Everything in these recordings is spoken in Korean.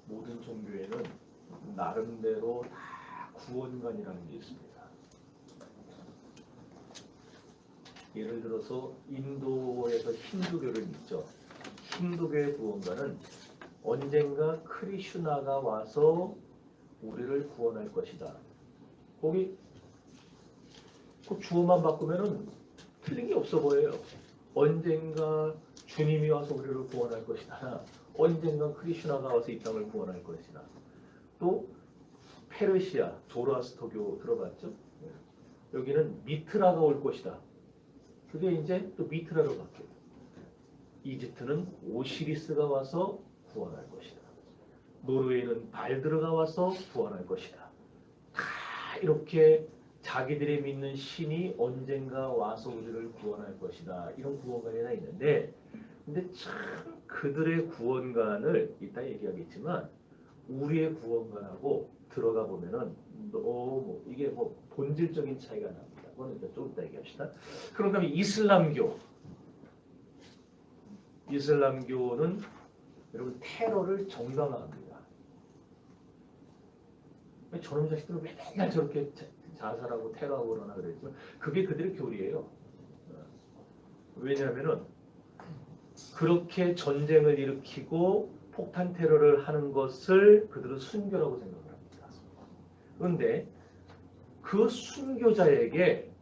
모든 종교에는 나름대로 다 구원관이라는 게 있습니다. 예를 들어서 인도에서 힌두교를 믿죠. 힌두교의 구원관은 언젠가 크리슈나가 와서 우리를 구원할 것이다. 거기 그 주어만 바꾸면은 틀린 게 없어 보여요. 언젠가 주님이 와서 우리를 구원할 것이다. 언젠가 크리슈나가 와서 이 땅을 구원할 것이다. 또 페르시아 조로아스터교 들어봤죠? 여기는 미트라가 올 것이다. 그게 이제 또 미트라로 바뀌어요. 이집트는 오시리스가 와서 구원할 것이다. 노르웨이는 발드르가 와서 구원할 것이다. 다 이렇게 자기들이 믿는 신이 언젠가 와서 우리를 구원할 것이다. 이런 구원관이 다 있는데, 근데 참 그들의 구원관을 이따 얘기하겠지만 우리의 구원관하고 들어가 보면은 너무 이게 뭐 본질적인 차이가 납니다. 그거는 이제 좀 이따 얘기합시다. 그런가 하면 이슬람교는 여러분 테러를 정당화합니다. 저놈 자식들은 왜 맨날 저렇게 자살하고 테러하고 그러나 그랬지만 그게 그들의 교리예요. 왜냐하면은 그렇게 전쟁을 일으키고 폭탄 테러를 하는 것을 그들은 순교라고 생각을 합니다. 그런데 그 순교자에게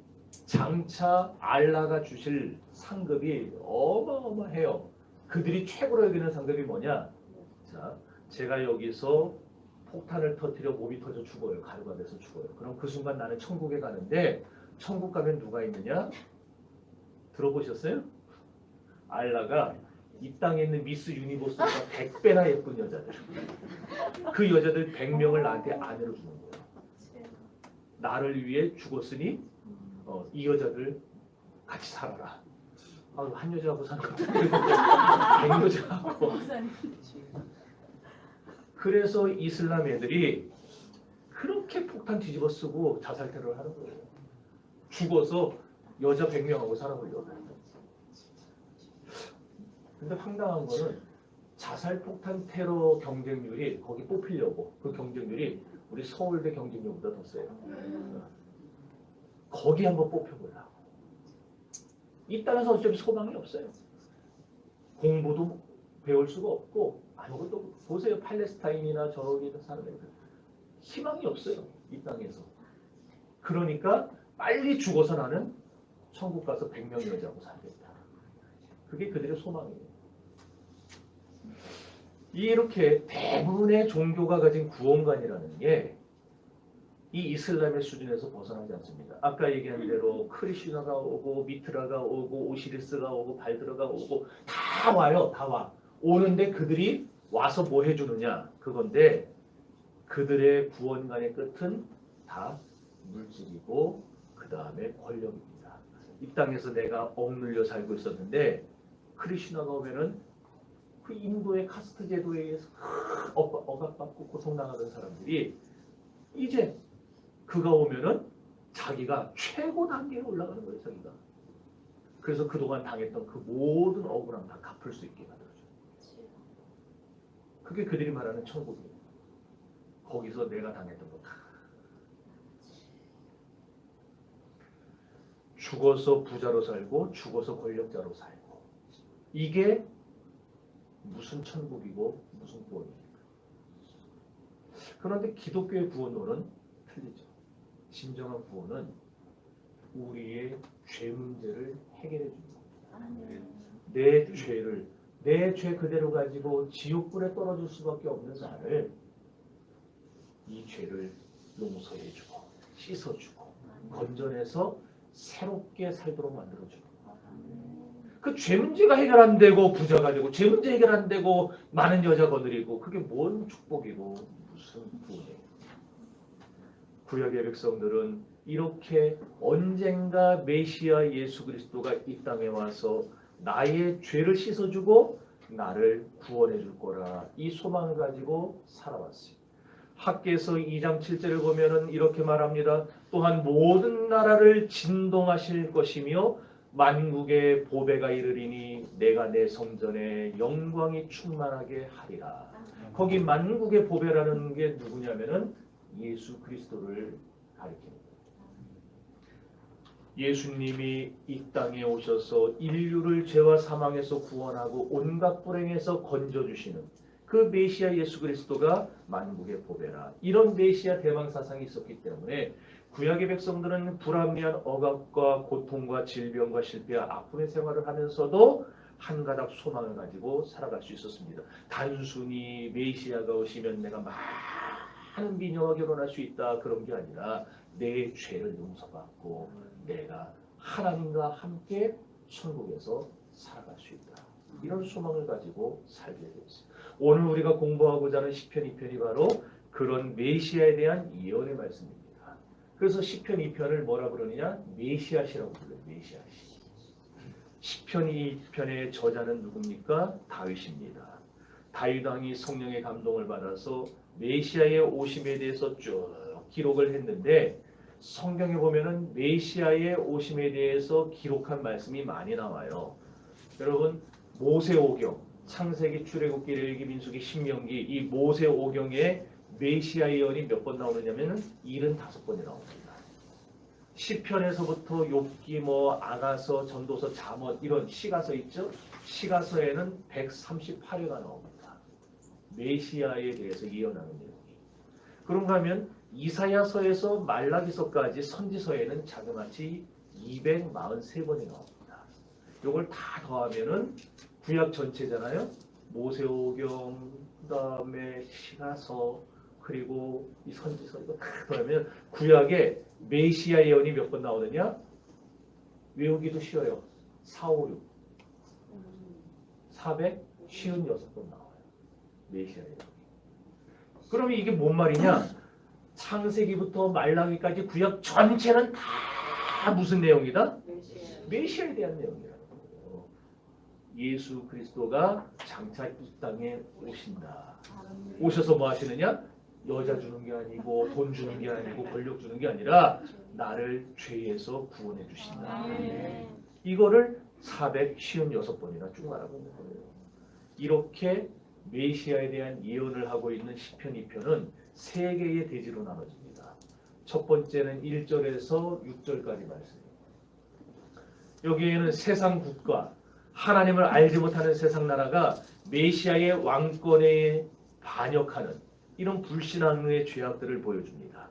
장차 알라가 주실 상급이 어마어마해요. 그들이 최고로 여기는 상급이 뭐냐? 자, 제가 여기서 폭탄을 터뜨려 몸이 터져 죽어요. 가루가 돼서 죽어요. 그럼 그 순간 나는 천국에 가는데 천국 가면 누가 있느냐? 들어보셨어요? 알라가 이 땅에 있는 미스 유니버스보다 100배나 예쁜 여자들. 그 여자들 100명을 나한테 아내로 주는 거예요. 나를 위해 죽었으니 이 여자들 같이 살아라. 한 여자하고 사는 것도 100여자하고. 그래서 이슬람 애들이 그렇게 폭탄 뒤집어 쓰고 자살 테러를 하는 거예요. 죽어서 여자 100명하고 살아보려고 해요. 근데 황당한 거는 자살 폭탄 테러 경쟁률이 거기 뽑히려고 그 경쟁률이 우리 서울대 경쟁률보다 더 세요. 거기 한번 뽑혀보려고. 이 땅에서 어차피 소망이 없어요. 공부도 배울 수가 없고 아무것도 보세요. 팔레스타인이나 저기 사는 애들 희망이 없어요. 이 땅에서. 그러니까 빨리 죽어서 나는 천국 가서 100명 여자하고 살겠다. 그게 그들의 소망이에요. 이렇게 대부분의 종교가 가진 구원관이라는 게 이 이슬람의 수준에서 벗어나지 않습니다. 아까 얘기한 대로 크리슈나가 오고 미트라가 오고 오시리스가 오고 발드르가 오고 다 와요. 다 와. 오는데 그들이 와서 뭐 해주느냐 그건데 그들의 구원관의 끝은 다 물질이고 그 다음에 권력입니다. 이 땅에서 내가 억눌려 살고 있었는데 크리슈나가 오면은 그 인도의 카스트 제도에 의해서 억압받고 고통당하던 사람들이 이제 그가 오면은 자기가 최고 단계에 올라가는 거예요. 자기가. 그래서 그동안 당했던 그 모든 억울함 다 갚을 수 있게 만들어줘요. 그게 그들이 말하는 천국이에요. 거기서 내가 당했던 거 다. 죽어서 부자로 살고 죽어서 권력자로 살고 이게 무슨 천국이고 무슨 구원입니까? 그런데 기독교의 구원론은 틀리죠. 진정한 구원은 우리의 죄 문제를 해결해 주는 겁니다. 내 죄 그대로 가지고 지옥불에 떨어질 수밖에 없는 나를 이 죄를 용서해주고 씻어주고 건져내서 새롭게 살도록 만들어주는 그 죄 문제가 해결 안 되고 부자가 되고 죄 문제 해결 안 되고 많은 여자 거느리고 그게 뭔 축복이고 무슨 구원이에요. 구약의 백성들은 이렇게 언젠가 메시아 예수 그리스도가 이 땅에 와서 나의 죄를 씻어주고 나를 구원해 줄 거라 이 소망을 가지고 살아왔어요. 학개서 2장 7절을 보면은 이렇게 말합니다. 또한 모든 나라를 진동하실 것이며 만국의 보배가 이르리니 내가 내 성전에 영광이 충만하게 하리라. 거기 만국의 보배라는 게 누구냐면은 예수 그리스도를 가리킵니다. 예수님이 이 땅에 오셔서 인류를 죄와 사망에서 구원하고 온갖 불행에서 건져주시는 그 메시아 예수 그리스도가 만국의 보배라. 이런 메시아 대망 사상이 있었기 때문에 구약의 백성들은 불합리한 억압과 고통과 질병과 실패와 아픔의 생활을 하면서도 한 가닥 소망을 가지고 살아갈 수 있었습니다. 단순히 메시아가 오시면 내가 많은 미녀와 결혼할 수 있다 그런 게 아니라 내 죄를 용서받고 내가 하나님과 함께 천국에서 살아갈 수 있다. 이런 소망을 가지고 살게 되었습니다. 오늘 우리가 공부하고자 하는 시편 2편이 바로 그런 메시아에 대한 예언의 말씀입니다. 그래서 시편 2편을 뭐라 그러느냐? 메시아시라고 불러요. 메시아시. 시편 2편의 저자는 누굽니까? 다윗입니다. 다윗 왕이 성령의 감동을 받아서 메시아의 오심에 대해서 쭉 기록을 했는데 성경에 보면은 메시아의 오심에 대해서 기록한 말씀이 많이 나와요. 여러분 모세오경, 창세기, 출애굽기, 레위기, 민수기, 신명기 이 모세오경에 메시아 예언이 몇 번 나오느냐면은 75번이 나옵니다. 시편에서부터 욥기, 아가서, 전도서, 잠언 이런 시가서 있죠? 시가서에는 138회가 나옵니다. 메시아에 대해서 예언하는 내용이. 그런가 하면 이사야서에서 말라기서까지 선지서에는 자그마치 243번이 나옵니다. 이걸 다 더하면은 구약 전체잖아요. 모세오경, 그다음에 시가서, 그리고 이 선지서 이거 다 더하면 구약에 메시아 예언이 몇 번 나오느냐? 외우기도 쉬워요. 4, 5, 6. 456번 나와요. 메시아 예언. 그러면 이게 뭔 말이냐? 창세기부터 말라기까지 구약 전체는 다 무슨 내용이다? 메시아에 대한 내용이라는 거예요. 예수 그리스도가 장차 이 땅에 오신다. 오셔서 뭐 하시느냐? 여자 주는 게 아니고 돈 주는 게 아니고 권력 주는 게 아니라 나를 죄에서 구원해 주신다. 이거를 456번이나 쭉 말하고 있는 거예요. 이렇게 메시아에 대한 예언을 하고 있는 시편 2편은 세 개의 대지로 나눠집니다. 첫 번째는 1절에서 6절까지 말씀입니다. 여기에는 세상 국가, 하나님을 알지 못하는 세상 나라가 메시아의 왕권에 반역하는 이런 불신앙의 죄악들을 보여줍니다.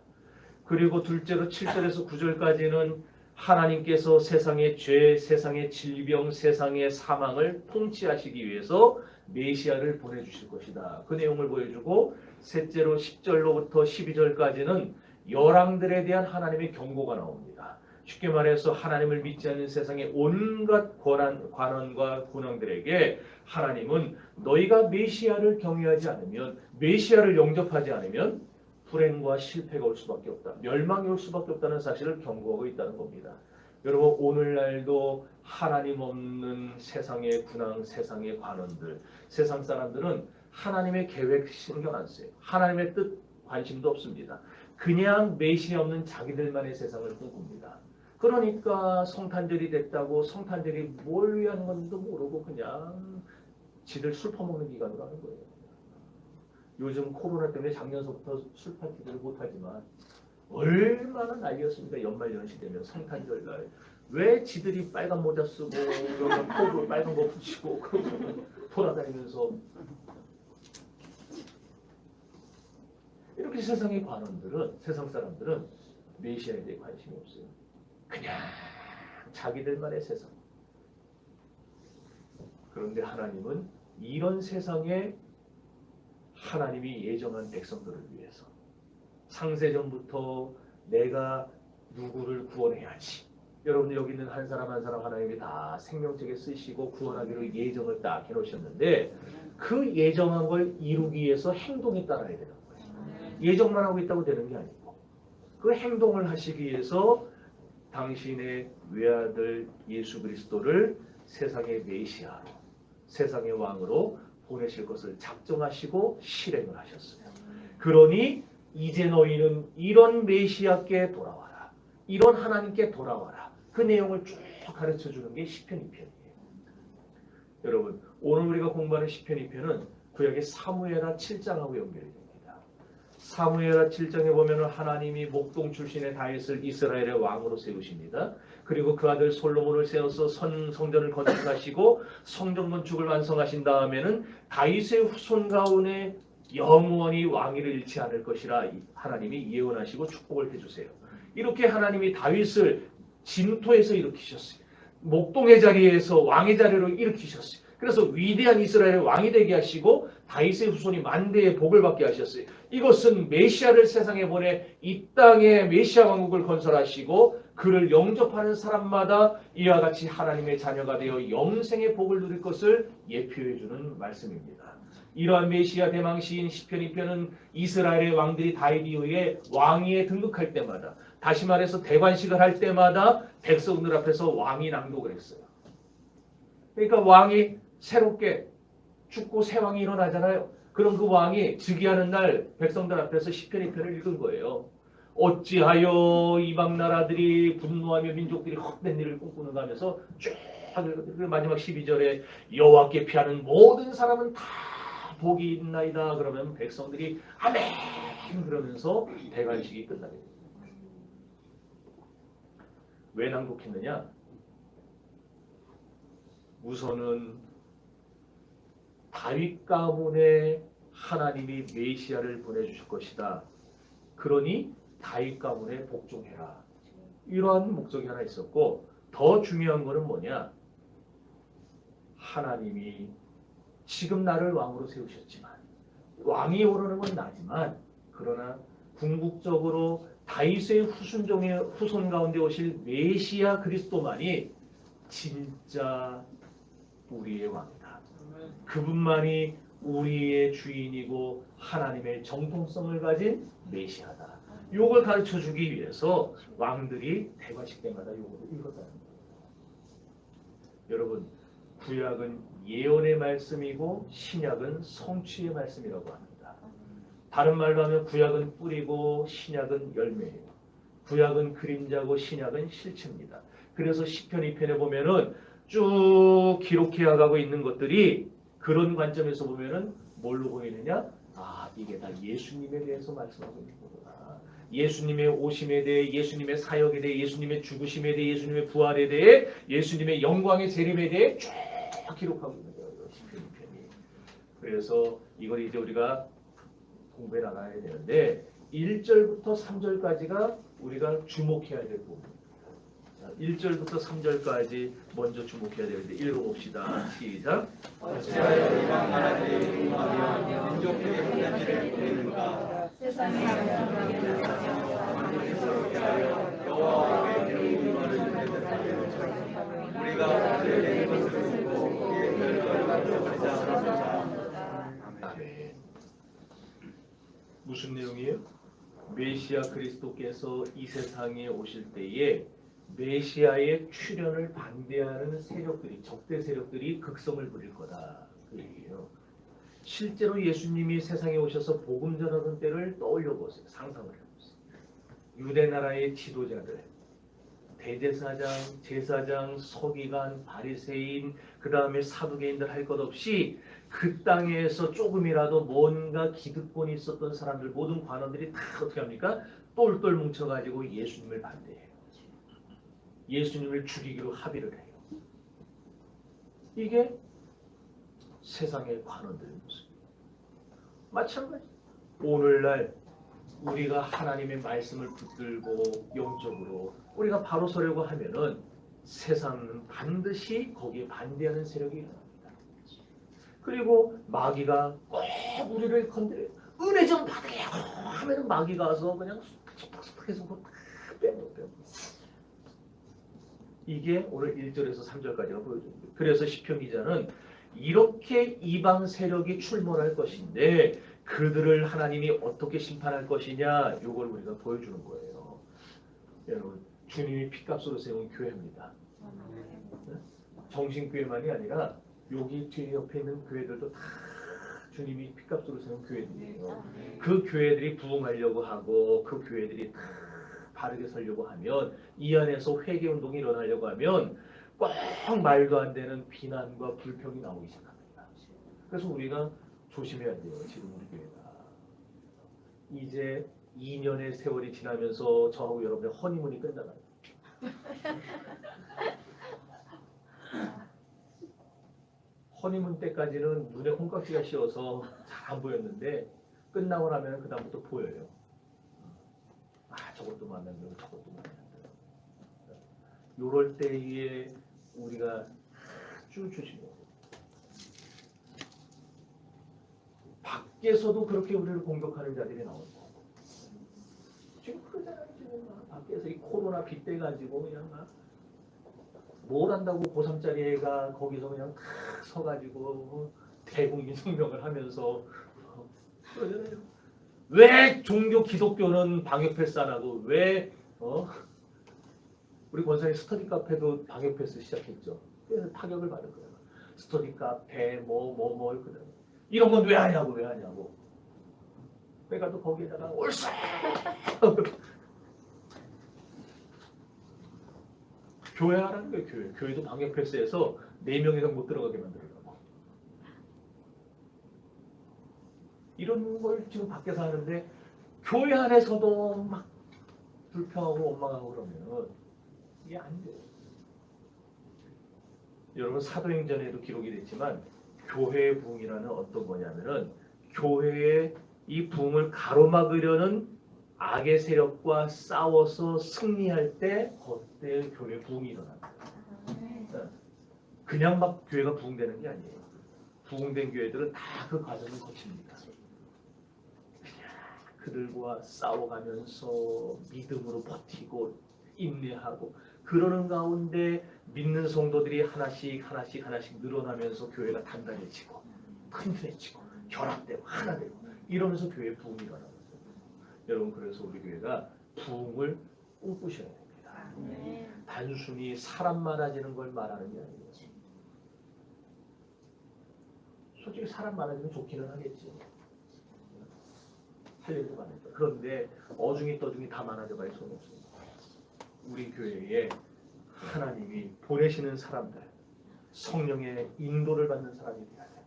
그리고 둘째로 7절에서 9절까지는 하나님께서 세상의 죄, 세상의 질병, 세상의 사망을 통치하시기 위해서 메시아를 보내주실 것이다. 그 내용을 보여주고 셋째로 10절로부터 12절까지는 열왕들에 대한 하나님의 경고가 나옵니다. 쉽게 말해서 하나님을 믿지 않는 세상의 온갖 관원과 군왕들에게 하나님은 너희가 메시아를 경외하지 않으면, 메시아를 영접하지 않으면 불행과 실패가 올 수밖에 없다. 멸망이 올 수밖에 없다는 사실을 경고하고 있다는 겁니다. 여러분 오늘날도 하나님 없는 세상의 군왕, 세상의 관원들, 세상 사람들은 하나님의 계획 신경 안 써요. 하나님의 뜻 관심도 없습니다. 그냥 메시아 없는 자기들만의 세상을 꿈꿉니다. 그러니까 성탄절이 됐다고 성탄절이 뭘 위한 건지도 모르고 그냥 지들 술 퍼먹는 기간으로 하는 거예요. 요즘 코로나 때문에 작년서부터 술 파티를 못하지만 얼마나 난리였습니까? 연말연시 되면 성탄절 날. 왜 지들이 빨간 모자 쓰고 그러면 코로 빨간 거 붙이고 돌아다니면서 이렇게 세상의 관원들은, 세상 사람들은 메시아에 대해 관심이 없어요. 그냥 자기들만의 세상. 그런데 하나님은 이런 세상에 하나님이 예정한 백성들을 위해서 창세전부터 내가 누구를 구원해야지. 여러분들 여기 있는 한 사람 한 사람 하나님이 다 생명책에 쓰시고 구원하기로 예정을 딱 해놓으셨는데 그 예정한 걸 이루기 위해서 행동에 따라야 되는 거예요. 예정만 하고 있다고 되는 게 아니고 그 행동을 하시기 위해서 당신의 외아들 예수 그리스도를 세상의 메시아로, 세상의 왕으로 보내실 것을 작정하시고 실행을 하셨어요. 그러니 이제 너희는 이런 메시아께 돌아와라. 이런 하나님께 돌아와라. 그 내용을 쭉 가르쳐 주는 게 시편 2편이에요. 여러분, 오늘 우리가 공부하는 시편 2편은 구약의 사무엘하 7장하고 연결이 됩니다. 사무엘하 7장에 보면 하나님이 목동 출신의 다윗을 이스라엘의 왕으로 세우십니다. 그리고 그 아들 솔로몬을 세워서 성전을 건축하시고 성전 건축을 완성하신 다음에는 다윗의 후손 가운데 영원히 왕위를 잃지 않을 것이라 하나님이 예언하시고 축복을 해주세요. 이렇게 하나님이 다윗을 진토에서 일으키셨어요. 목동의 자리에서 왕의 자리로 일으키셨어요. 그래서 위대한 이스라엘의 왕이 되게 하시고 다윗의 후손이 만대의 복을 받게 하셨어요. 이것은 메시아를 세상에 보내 이 땅에 메시아 왕국을 건설하시고 그를 영접하는 사람마다 이와 같이 하나님의 자녀가 되어 영생의 복을 누릴 것을 예표해 주는 말씀입니다. 이러한 메시아 대망시인 시편 2편은 이스라엘의 왕들이 다윗 이후에 왕위에 등극할 때마다, 다시 말해서 대관식을 할 때마다 백성들 앞에서 왕이 낭독을 했어요. 그러니까 왕이 새롭게 죽고 새 왕이 일어나잖아요. 그럼 그 왕이 즉위하는 날 백성들 앞에서 시편 2편을 읽은 거예요. 어찌하여 이방 나라들이 분노하며 민족들이 헛된 일을 꿈꾸는가 하면서 쭉 마지막 12절에 여호와께 피하는 모든 사람은 다 복이 있나이다. 그러면 백성들이 아멘 그러면서 대관식이 끝나게 됩니다. 왜 낭독했느냐? 우선은 다윗 가문에 하나님이 메시아를 보내주실 것이다. 그러니 다윗 가문에 복종해라. 이러한 목적이 하나 있었고, 더 중요한 것은 뭐냐? 하나님이 지금 나를 왕으로 세우셨지만, 왕이 오르는 건 나지만, 그러나 궁극적으로 다윗의 후손 가운데 오실 메시아 그리스도만이 진짜 우리의 왕이다. 그분만이 우리의 주인이고 하나님의 정통성을 가진 메시아다. 이걸 가르쳐 주기 위해서 왕들이 대관식 때마다 이거를 읽었다는 거예요. 여러분, 구약은 예언의 말씀이고 신약은 성취의 말씀이라고 합니다. 다른 말로 하면 구약은 뿌리고 신약은 열매예요. 구약은 그림자고 신약은 실체입니다. 그래서 시편 2편에 보면은 쭉 기록해 가고 있는 것들이 그런 관점에서 보면은 뭘로 보이느냐? 아, 이게 다 예수님에 대해서 말씀하고 있는 거구나. 예수님의 오심에 대해, 예수님의 사역에 대해, 예수님의 죽으심에 대해, 예수님의 부활에 대해, 예수님의 영광의 재림에 대해 쭉 기록하고 있는 거예요. 시편 2편이. 그래서 이걸 이제 우리가 공부해 나가야 되는데 1절부터 3절까지가 우리가 주목해야 될 부분입니다. 1절부터 3절까지 먼저 주목해야 되는데 읽어봅시다. 시작. 어찌하여 이방 나라들이 분노하며 민족들의 혼란지를 부리는가. 세상에 하나님께 나타나며 하나님께서 어찌하여 여호와의 이름을 부르는 우리가 그들의 되는 것을 듣고 그의 결과를 가져버리자. 아멘. 무슨 내용이에요? 메시아 그리스도께서 이 세상에 오실 때에 메시아의 출현을 반대하는 세력들이, 적대 세력들이 극성을 부릴 거다. 그 얘기예요. 실제로 예수님이 세상에 오셔서 복음 전하던 때를 떠올려 보세요. 상상을 해보세요. 유대 나라의 지도자들, 대제사장, 제사장, 서기관, 바리새인, 그 다음에 사두개인들 할 것 없이 그 땅에서 조금이라도 뭔가 기득권이 있었던 사람들, 모든 관원들이 다 어떻게 합니까? 똘똘 뭉쳐가지고 예수님을 반대해요. 예수님을 죽이기로 합의를 해요. 이게 세상의 관원들의 모습. 마찬가지. 오늘날 우리가 하나님의 말씀을 붙들고 영적으로 우리가 바로 서려고 하면은 세상은 반드시 거기에 반대하는 세력이 일어납니다. 그리고 마귀가 꼭 우리를 건드려요. 은혜 좀 받으려고 하면은 마귀가 와서 그냥 팍팍팍 해서 다 빼먹어요. 이게 오늘 1절에서 3절까지가 보여줍니다. 그래서 시편 기자는 이렇게 이방 세력이 출몰할 것인데 그들을 하나님이 어떻게 심판할 것이냐, 이걸 우리가 보여주는 거예요. 여러분, 주님이 핏값으로 세운 교회입니다. 정신교회만이 아니라 여기 뒤에 옆에 있는 교회들도 다 주님이 핏값으로 세운 교회들이에요. 그 교회들이 부흥하려고 하고 그 교회들이 다 바르게 서려고 하면, 이 안에서 회개운동이 일어나려고 하면 꼭 말도 안 되는 비난과 불평이 나오기 시작합니다. 그래서 우리가 조심해야 돼요. 지금 우리 교회가 이제 2년의 세월이 지나면서 저하고 여러분의 허니문이 끝나가요. 허니문 때까지는 눈에 콩깍지가 씌어서 잘 안 보였는데 끝나고 나면 그 다음부터 보여요. 아, 저것도 만나야 되고 저것도 만나야 되고. 요럴 때에 우리가 아주 조심해야 돼요. 밖에서도 그렇게 우리를 공격하는 자들이 나오는 거고. 지금 그러잖아요. 지금 막 밖에서 이 코로나 빗대 가지고 그냥 막 뭘 한다고 고3짜리 애가 거기서 그냥 탁 서가지고 대국민 성명을 하면서 그러잖아요. 왜 종교 기독교는 방역 패스 안 하고 왜 우리 권사님 스터디 카페도 방역 패스 시작했죠. 그래서 타격을 받은 거예요. 스터디 카페 뭐 이런 건 왜 하냐고. 그러니까 또 거기에다가 올싸 교회 하라는 거예요. 교회도 방역 패스에서 4명 이상 못 들어가게 만들려고. 이런 걸 지금 밖에서 하는데 교회 안에서도 막 불평하고 원망하고 그러면 이게 안 돼요. 여러분 사도행전에도 기록이 됐지만 교회의 부흥이라는 어떤 거냐면은 교회의 이 부흥을 가로막으려는 악의 세력과 싸워서 승리할 때 그때 교회 부흥이 일어납니다. 그냥 막 교회가 부흥되는 게 아니에요. 부흥된 교회들은 다 그 과정을 거칩니다. 그냥 그들과 싸워가면서 믿음으로 버티고 인내하고 그러는 가운데 믿는 성도들이 하나씩 늘어나면서 교회가 단단해지고 튼튼해지고 결합되고 하나 되고 이러면서 교회 부흥이 일어납니다. 여러분 그래서 우리 교회가 부흥을 꿈꾸셔야 됩니다. 단순히 사람 많아지는 걸 말하는 게 아니에요. 솔직히 사람 많아지면 좋기는 하겠지. 할일도 많으니까. 그런데 어중이 떠중이 다 많아져 봐야 소용없습니다. 우리 교회에 하나님이 보내시는 사람들, 성령의 인도를 받는 사람이 되어야 되고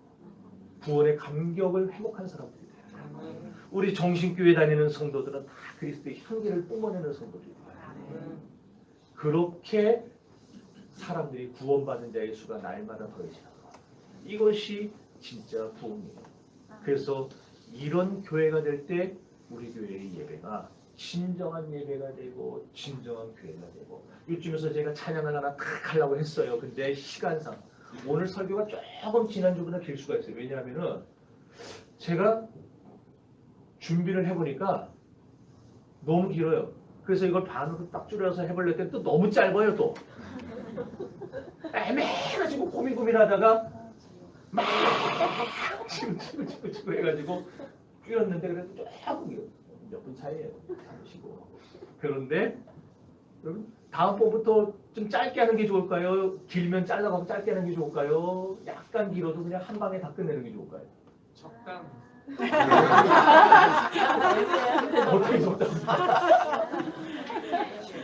구원의 감격을 회복한 사람들이 되어야 되고 우리 정신교회 다니는 성도들은 다 그리스도의 향기를 뿜어내는 성도들이 되어야 돼요. 그렇게 사람들이 구원받은 자의 수가 날마다 더해지는 것. 이것이 진짜 부흥이에요. 그래서 이런 교회가 될 때 우리 교회의 예배가 진정한 예배가 되고 진정한 교회가 되고 요즘에서 제가 찬양을 하나 탁 하려고 했어요. 근데 시간상 오늘 설교가 조금 지난주보다 길 수가 있어요. 왜냐하면은 제가 준비를 해보니까 너무 길어요. 그래서 이걸 반으로 딱 줄여서 해보려고 또 너무 짧아요. 또 애매해가지고 고민하다가 막 치고 해가지고 줄였는데 그래도 조금 몇 분 차이에요. 잠시고. 그런데 다음번부터 좀 짧게 하는 게 좋을까요? 길면 잘라가고 짧게 하는 게 좋을까요? 약간 길어도 그냥 한 방에 다 끝내는 게 좋을까요? 적당. 어떻게 적당?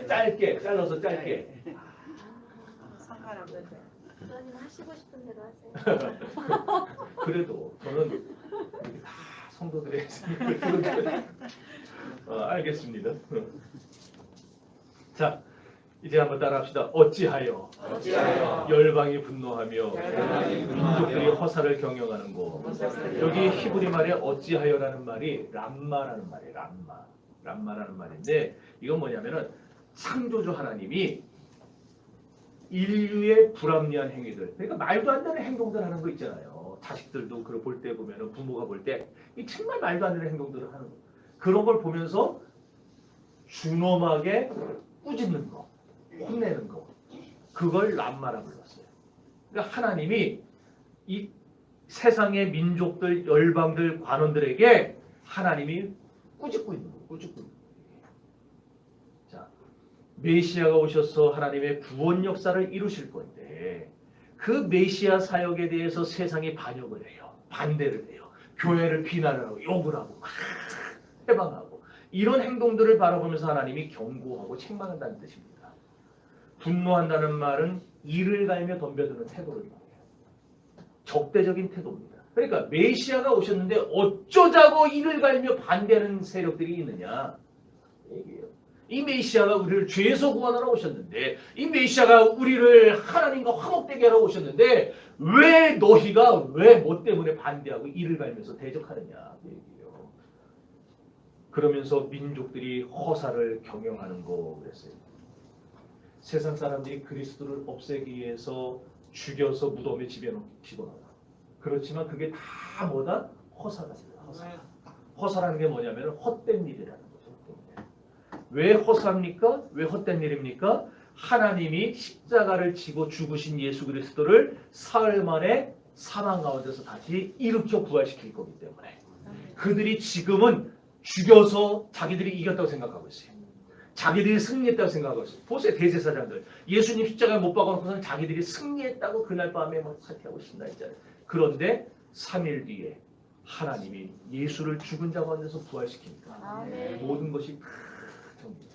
짧게 잘라서 짧게. 상관없는데. 그러면 하시고 싶은 대로 하세요. 그래도 저는 이렇게 다 성도들의 알겠습니다. 자, 이제 한번 따라합시다. 어찌하여 열방이 분노하며 민족들이 허사를 경영하는 곳. 여기 히브리 말에 어찌하여라는 말이 람마라는 말이에요. 람마라는 말인데 이건 뭐냐면은 창조주 하나님이 인류의 불합리한 행위들, 그러니까 말도 안 되는 행동들 하는 거 있잖아요. 자식들도 그걸 볼 때 보면은 부모가 볼 때 이 정말 말도 안 되는 행동들을 하는 거. 그런 걸 보면서 준엄하게 꾸짖는 거, 혼내는 거, 그걸 람마라 불렀어요. 그러니까 하나님이 이 세상의 민족들, 열방들, 관원들에게 하나님이 꾸짖고 있는 거예요. 꾸짖고 있는 거예요. 자, 메시아가 오셔서 하나님의 구원 역사를 이루실 건데 그 메시아 사역에 대해서 세상이 반역을 해요. 반대를 해요. 교회를 비난을 하고 욕을 하고 막 해방하고 이런 행동들을 바라보면서 하나님이 경고하고 책망한다는 뜻입니다. 분노한다는 말은 이를 갈며 덤벼드는 태도를 말해요. 적대적인 태도입니다. 그러니까 메시아가 오셨는데 어쩌자고 이를 갈며 반대하는 세력들이 있느냐 얘기예요. 이 메시아가 우리를 죄에서 구원하러 오셨는데, 이 메시아가 우리를 하나님과 화목되게 하러 오셨는데 왜 너희가 왜 뭐 때문에 반대하고 이를 갈면서 대적하느냐 얘기예요. 그러면서 민족들이 허사를 경영하는 거 그랬어요. 세상 사람들이 그리스도를 없애기 위해서 죽여서 무덤에 집어넣어. 그렇지만 그게 다 뭐다? 허사가 돼요. 허사. 허사라는 게 뭐냐면 헛된 일이라는 거죠. 왜 허사입니까? 왜 헛된 일입니까? 하나님이 십자가를 지고 죽으신 예수 그리스도를 사흘 만에 사망 가운데서 다시 일으켜 부활시킬 거기 때문에 그들이 지금은 죽여서 자기들이 이겼다고 생각하고 있어요. 자기들이 승리했다고 생각하고 있어요. 보세요. 대제사장들. 예수님 십자가에 못 박아놓고서는 자기들이 승리했다고 그날 밤에 막 사퇴하고 신나했잖아요. 그런데 3일 뒤에 하나님이 예수를 죽은 자 가운데서 부활시키니까 모든 것이 다 정리돼요.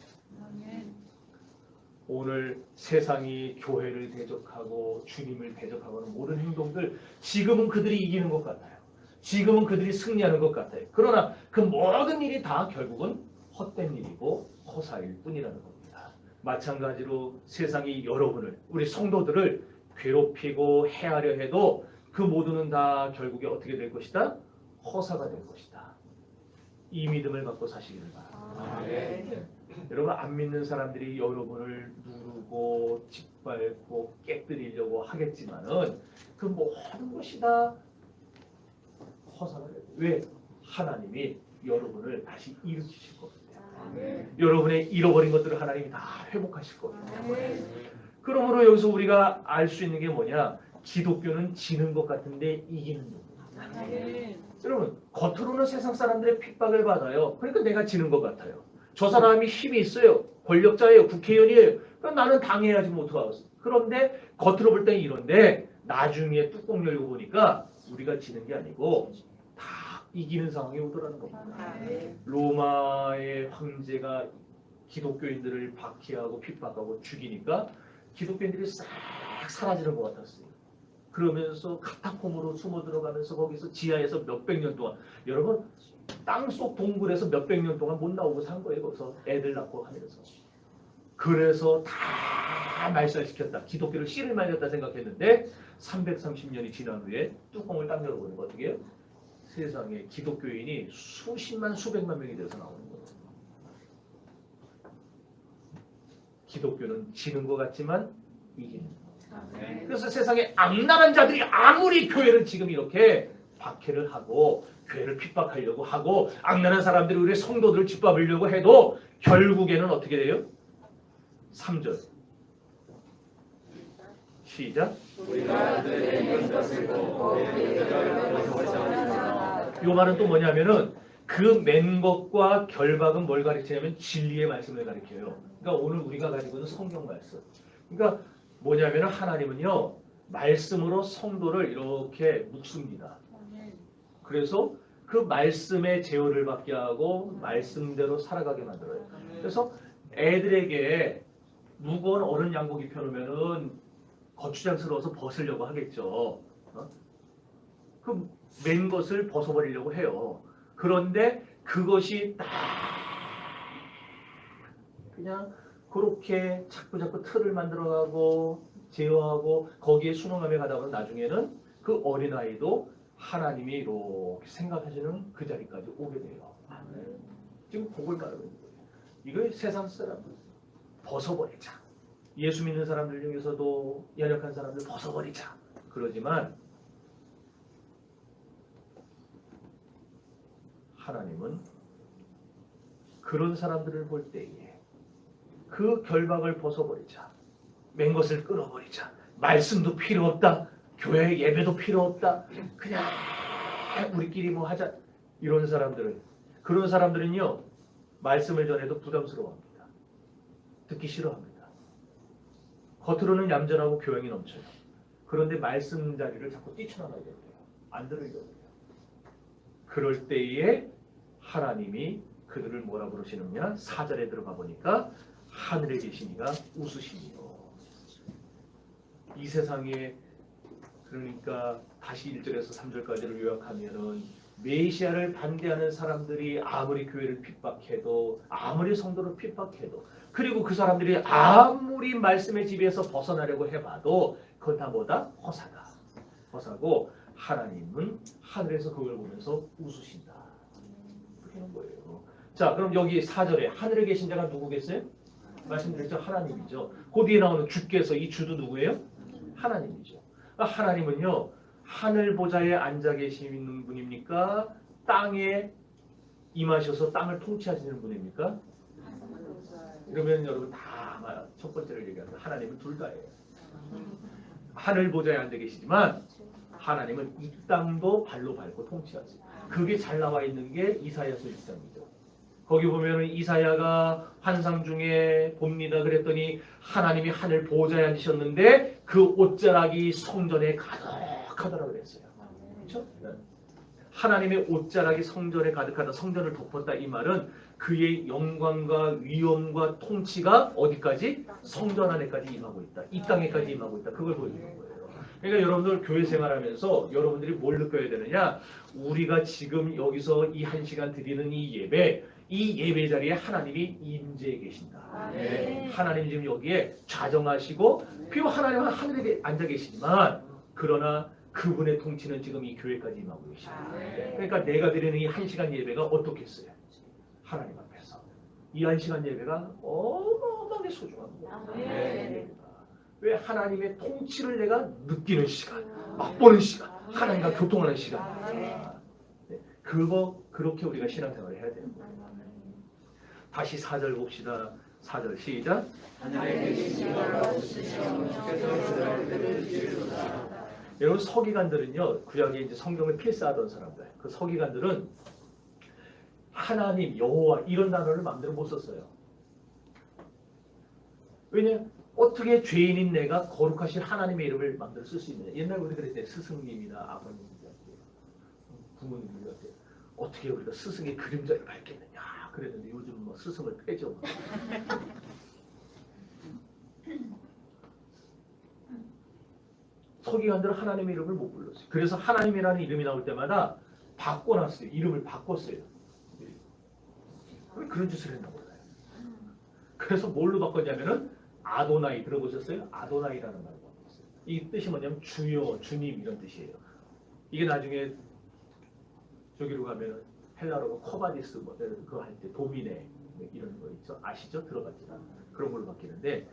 오늘 세상이 교회를 대적하고 주님을 대적하고는 모든 행동들 지금은 그들이 이기는 것 같아요. 지금은 그들이 승리하는 것 같아요. 그러나 그 모든 일이 다 결국은 헛된 일이고 허사일 뿐이라는 겁니다. 마찬가지로 세상이 여러분을 우리 성도들을 괴롭히고 해하려 해도 그 모두는 다 결국에 어떻게 될 것이다? 허사가 될 것이다. 이 믿음을 갖고 사시기를 바랍니다. 여러분 안 믿는 사람들이 여러분을 누르고 짓밟고 깨뜨리려고 하겠지만은 그 모든 것이 다 허사가 돼요. 왜? 하나님이 여러분을 다시 일으키실 겁니다. 여러분의 잃어버린 것들을 하나님이 다 회복하실 겁니다. 그러므로 여기서 우리가 알 수 있는 게 뭐냐? 기독교는 지는 것 같은데 이기는 겁니다. 여러분 겉으로는 세상 사람들의 핍박을 받아요. 그러니까 내가 지는 것 같아요. 저 사람이 힘이 있어요. 권력자예요. 국회의원이에요. 그러니까 나는 당해야지 못하고. 그런데 겉으로 볼 때는 이런데 나중에 뚜껑 열고 보니까 우리가 지는 게 아니고 다 이기는 상황이 오더라는 겁니다. 로마의 황제가 기독교인들을 박해하고 핍박하고 죽이니까 기독교인들이 싹 사라지는 것 같았어요. 그러면서 카타콤으로 숨어 들어가면서 거기서 지하에서 몇백 년 동안 여러분 땅속 동굴에서 몇백 년 동안 못 나오고 산 거예요. 거기서 애들 낳고 하면서. 그래서 다 말살시켰다. 기독교를 씨를 말렸다 생각했는데 330년이 지난 후에 뚜껑을 딱 열어보는 거 어떻게 해요? 세상에 기독교인이 수십만 수백만 명이 돼서 나오는 거예요. 기독교는 지는 것 같지만 이기는 거예요. 그래서 세상에 악랄한 자들이 아무리 교회를 지금 이렇게 박해를 하고 교회를 핍박하려고 하고 악랄한 사람들이 우리 성도들을 짓밟으려고 해도 결국에는 어떻게 돼요? 3절 시작. 이 말은 또 뭐냐면은 그 맨 것과 결박은 뭘 가르치냐면 진리의 말씀을 가르쳐요. 그러니까 오늘 우리가 가지고 있는 성경 말씀. 그러니까 뭐냐면은 하나님은요 말씀으로 성도를 이렇게 묶습니다. 그래서 그 말씀의 제어를 받게 하고 말씀대로 살아가게 만들어요. 그래서 애들에게 무거운 어른 양복 입혀놓으면은 거추장스러워서 벗으려고 하겠죠. 그 맨 것을 벗어버리려고 해요. 그런데 그것이 딱 그냥 그렇게 자꾸 틀을 만들어가고 제어하고 거기에 순응하며 가다 보면 나중에는 그 어린아이도 하나님이 이렇게 생각하시는 그 자리까지 오게 돼요. 지금 그걸 말하고 있는 거예요. 이걸 세상 사람들 벗어버리자. 예수 믿는 사람들 중에서도 연약한 사람들 벗어버리자. 그러지만 하나님은 그런 사람들을 볼 때에 그 결박을 벗어버리자. 맨 것을 끊어버리자. 말씀도 필요 없다. 교회 예배도 필요 없다. 그냥 우리끼리 뭐 하자. 이런 사람들은 그런 사람들은요. 말씀을 전해도 부담스러워합니다. 듣기 싫어합니다. 겉으로는 얌전하고 교양이 넘쳐요. 그런데 말씀 자리를 자꾸 뛰쳐나가야 돼요. 안 들으려고 해요. 그럴 때에 하나님이 그들을 뭐라 부르시느냐? 4절에 들어가 보니까 하늘에 계신 이가 웃으시니요. 이 세상에 그러니까 다시 1절에서 3절까지를 요약하면은 메시아를 반대하는 사람들이 아무리 교회를 핍박해도 아무리 성도를 핍박해도 그리고 그 사람들이 아무리 말씀의 지배에서 벗어나려고 해봐도 그건 다 뭐다? 허사다. 허사고 하나님은 하늘에서 그걸 보면서 웃으신다. 그렇게 하는 거예요. 자, 그럼 여기 4절에 하늘에 계신 자가 누구겠어요? 말씀드렸죠? 하나님이죠. 그 뒤에 나오는 주께서 이 주도 누구예요? 하나님이죠. 그러니까 하나님은요. 하늘 보좌에 앉아 계시는 분입니까? 땅에 임하셔서 땅을 통치하시는 분입니까? 그러면 여러분 다 첫 번째를 얘기합니다. 하나님은 둘 다예요. 하늘 보좌에 앉아 계시지만 하나님은 이 땅도 발로 밟고 통치하세요. 그게 잘 나와 있는 게 이사야서 6장이죠. 거기 보면은 이사야가 환상 중에 봅니다. 그랬더니 하나님이 하늘 보좌에 앉으셨는데 그 옷자락이 성전에 가득하다라고 그랬어요. 그렇죠? 네. 하나님의 옷자락이 성전에 가득하다, 성전을 덮었다 이 말은 그의 영광과 위엄과 통치가 어디까지? 성전 안에까지 임하고 있다. 이 땅에까지 임하고 있다. 그걸 보여주는 거예요. 그러니까 여러분들 교회 생활하면서 여러분들이 뭘 느껴야 되느냐? 우리가 지금 여기서 이 1시간 드리는 이 예배 자리에 하나님이 임재해 계신다. 네. 하나님 지금 여기에 좌정하시고 비록 하나님은 하늘에 앉아 계시지만 그러나 그분의 통치는 지금 이 교회까지 임하고 계십니다. 그러니까 내가 드리는 이 1시간 예배가 어떻겠어요? 하나님 앞에서 이 1시간 예배가 어마어마하게 소중한 거예요. 네. 왜 하나님의 통치를 내가 느끼는 시간, 맛보는 시간, 하나님과 교통하는 시간. 네. 그렇게 우리가 신앙생활을 해야 되는 거예요. 다시 4절 봅시다. 4절 시작. 하늘에 계신 이가 웃으시며 주께서 그들을 들으시리로다. 여러분 서기관들은요, 구약에 이제 성경을 필사하던 사람들, 그 서기관들은 하나님, 여호와 이런 단어를 마음대로 못 썼어요. 왜냐? 어떻게 죄인인 내가 거룩하신 하나님의 이름을 마음대로 쓸 수 있느냐? 옛날 우리 그랬대. 스승님이나 아버님들한테, 부모님들한테 어떻게 우리가 스승의 그림자를 밟겠느냐? 그랬는데 요즘 뭐 스승을 패죠. 서기관들은 하나님의 이름을 못 불렀어요. 그래서 하나님이라는 이름이 나올 때마다 바꿔놨어요. 이름을 바꿨어요. 왜 그런 짓을 했나 몰라요. 그래서 뭘로 바꿨냐면은 아도나이 들어보셨어요? 아도나이라는 말을 바꿨어요. 이 뜻이 뭐냐면 주여, 주님 이런 뜻이에요. 이게 나중에 저기로 가면 헬라어로 코바디스 뭐 그거 할 때 도미네 이런 거 있죠. 아시죠? 들어봤지만 그런 걸로 바뀌는데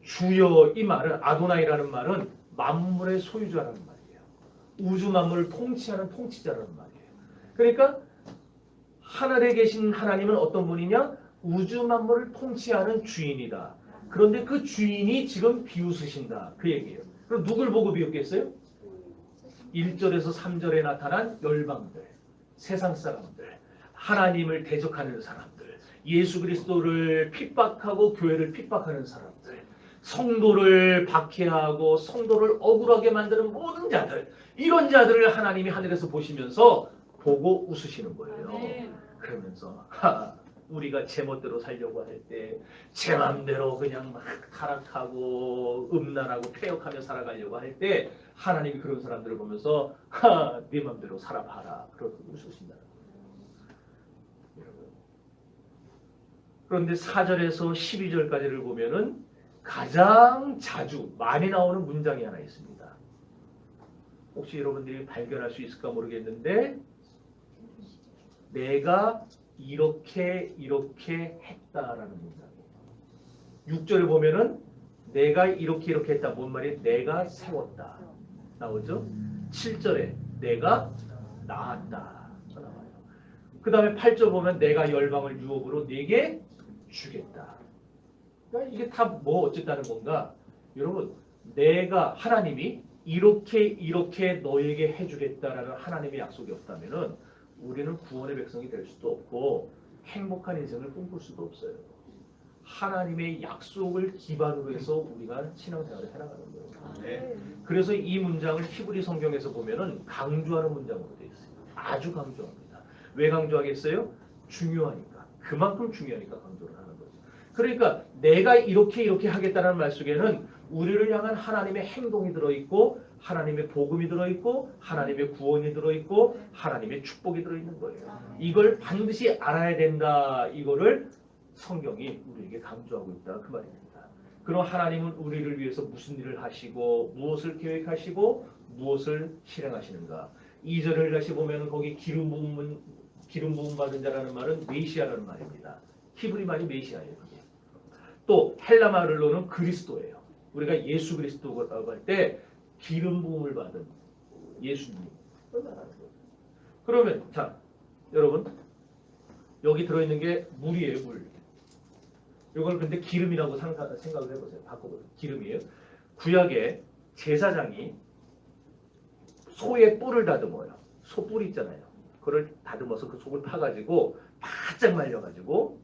주여 이 말은 아도나이라는 말은 만물의 소유자라는 말이에요. 우주 만물을 통치하는 통치자라는 말이에요. 그러니까 하늘에 계신 하나님은 어떤 분이냐? 우주 만물을 통치하는 주인이다. 그런데 그 주인이 지금 비웃으신다. 그 얘기예요. 그럼 누굴 보고 비웃겠어요? 1절에서 3절에 나타난 열방들, 세상 사람들, 하나님을 대적하는 사람들, 예수 그리스도를 핍박하고 교회를 핍박하는 사람들, 성도를 박해하고 성도를 억울하게 만드는 모든 자들, 이런 자들을 하나님이 하늘에서 보시면서 보고 웃으시는 거예요. 그러면서 우리가 제멋대로 살려고 할 때 제 맘대로 그냥 막 타락하고 음란하고 폐역하며 살아가려고 할 때 하나님이 그런 사람들을 보면서 네 맘대로 살아봐라. 그렇게 웃으신다는 거예요. 그런데 4절에서 12절까지를 보면은 가장 자주 많이 나오는 문장이 하나 있습니다. 혹시 여러분들이 발견할 수 있을까 모르겠는데 내가 이렇게 했다라는 문장이에요. 6절에 보면은 내가 이렇게 했다. 뭔 말이에요? 내가 세웠다. 나오죠? 7절에 내가 낳았다. 나와요. 그 다음에 8절 보면 내가 열방을 유업으로 네게 주겠다. 그러니까 이게 다 뭐 어쨌다는 건가? 여러분 내가 하나님이 이렇게 너에게 해주겠다라는 하나님의 약속이 없다면은 우리는 구원의 백성이 될 수도 없고 행복한 인생을 꿈꿀 수도 없어요. 하나님의 약속을 기반으로 해서 우리가 신앙생활을 해나가는 거예요. 네. 그래서 이 문장을 히브리 성경에서 보면은 강조하는 문장으로 되어 있어요. 아주 강조합니다. 왜 강조하겠어요? 중요하니까. 그만큼 중요하니까 강조를 하는 거죠. 그러니까 내가 이렇게 하겠다는 말 속에는 우리를 향한 하나님의 행동이 들어있고 하나님의 복음이 들어있고 하나님의 구원이 들어있고 하나님의 축복이 들어있는 거예요. 이걸 반드시 알아야 된다. 이거를 성경이 우리에게 강조하고 있다. 그 말입니다. 그럼 하나님은 우리를 위해서 무슨 일을 하시고 무엇을 계획하시고 무엇을 실행하시는가. 2절을 다시 보면 거기 기름 부음 받은 자라는 말은 메시아라는 말입니다. 히브리 말이 메시아예요. 그게. 또 헬라 말로는 그리스도예요. 우리가 예수 그리스도라고 할 때 기름 부음을 받은 예수님 말하는 거예요. 그러면 자 여러분 여기 들어있는 게 물이에요. 물. 이걸 근데 기름이라고 생각을 해보세요. 바꿔보세요. 기름이에요. 구약에 제사장이 소의 뿔을 다듬어요. 소 뿔 있잖아요. 그걸 다듬어서 그 속을 파가지고 바짝 말려가지고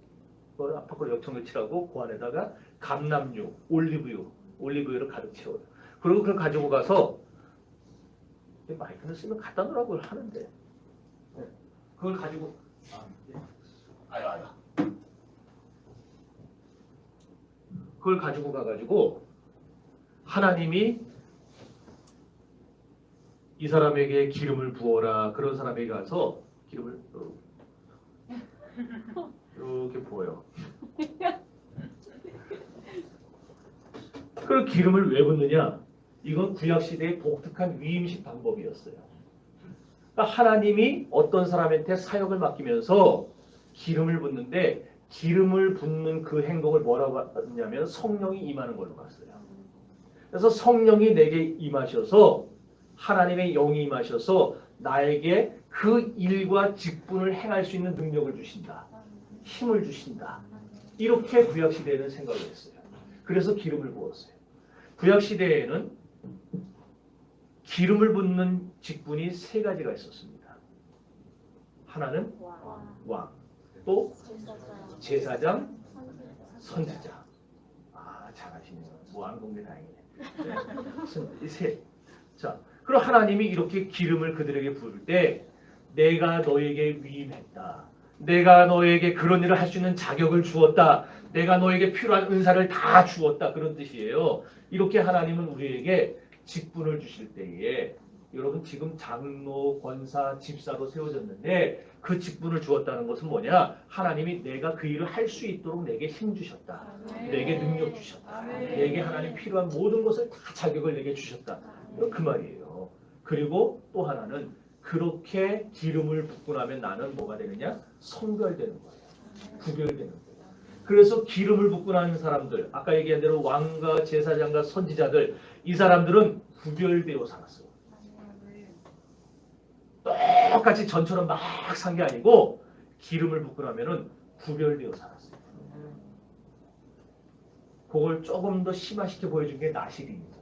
그걸 앞으로 역청을 칠하고 그 안에다가 감람유, 올리브유를 가득 채워요. 그리고 그걸 가지고 가서 마이크를 쓰면 갖다 놓으라고 하는데 그걸 가지고 아유 그걸 가지고 가가지고 하나님이 이 사람에게 기름을 부어라. 그런 사람에게 가서 기름을 이렇게 부어요. 그 기름을 왜 붓느냐? 이건 구약시대의 독특한 위임식 방법이었어요. 그러니까 하나님이 어떤 사람한테 사역을 맡기면서 기름을 붓는데 기름을 붓는 그 행동을 뭐라고 하냐면 성령이 임하는 걸로 봤어요. 그래서 성령이 내게 임하셔서 하나님의 영이 임하셔서 나에게 그 일과 직분을 행할 수 있는 능력을 주신다. 힘을 주신다. 이렇게 구약시대에는 생각을 했어요. 그래서 기름을 부었어요. 구약시대에는 기름을 붓는 직분이 세 가지가 있었습니다. 하나는 왕, 또 제사장, 선지자. 아 잘하시네요. 무한공개 다행이네. 이 셋. 자, 그럼 하나님이 이렇게 기름을 그들에게 부을 때 내가 너에게 위임했다. 내가 너에게 그런 일을 할 수 있는 자격을 주었다. 내가 너에게 필요한 은사를 다 주었다. 그런 뜻이에요. 이렇게 하나님은 우리에게 직분을 주실 때에 여러분 지금 장로, 권사, 집사로 세워졌는데 그 직분을 주었다는 것은 뭐냐? 하나님이 내가 그 일을 할 수 있도록 내게 힘 주셨다. 내게 능력 주셨다. 내게 하나님 필요한 모든 것을 다 자격을 내게 주셨다. 그 말이에요. 그리고 또 하나는 그렇게 기름을 붓고 나면 나는 뭐가 되느냐? 성별되는 거예요. 구별되는 거예요. 그래서 기름을 붓고 나는 사람들, 아까 얘기한 대로 왕과 제사장과 선지자들, 이 사람들은 구별되어 살았어요. 똑같이 전처럼 막 산 게 아니고 기름을 붓고 나면은 구별되어 살았어요. 그걸 조금 더 심화시켜 보여준 게 나실입니다.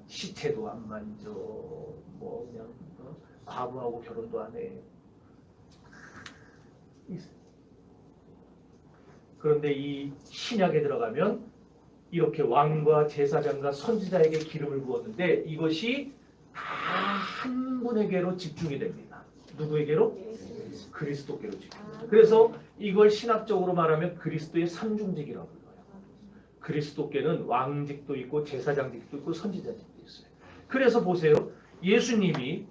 시체도 안 만져, 뭐 그냥 과부하고 결혼도 안 해. 그런데 이 신약에 들어가면 이렇게 왕과 제사장과 선지자에게 기름을 부었는데 이것이 다 한 분에게로 집중이 됩니다. 누구에게로? 그리스도께로 집중합니다. 그래서 이걸 신학적으로 말하면 그리스도의 삼중직이라고 불러요. 그리스도께는 왕직도 있고 제사장직도 있고 선지자직도 있어요. 그래서 보세요. 예수님이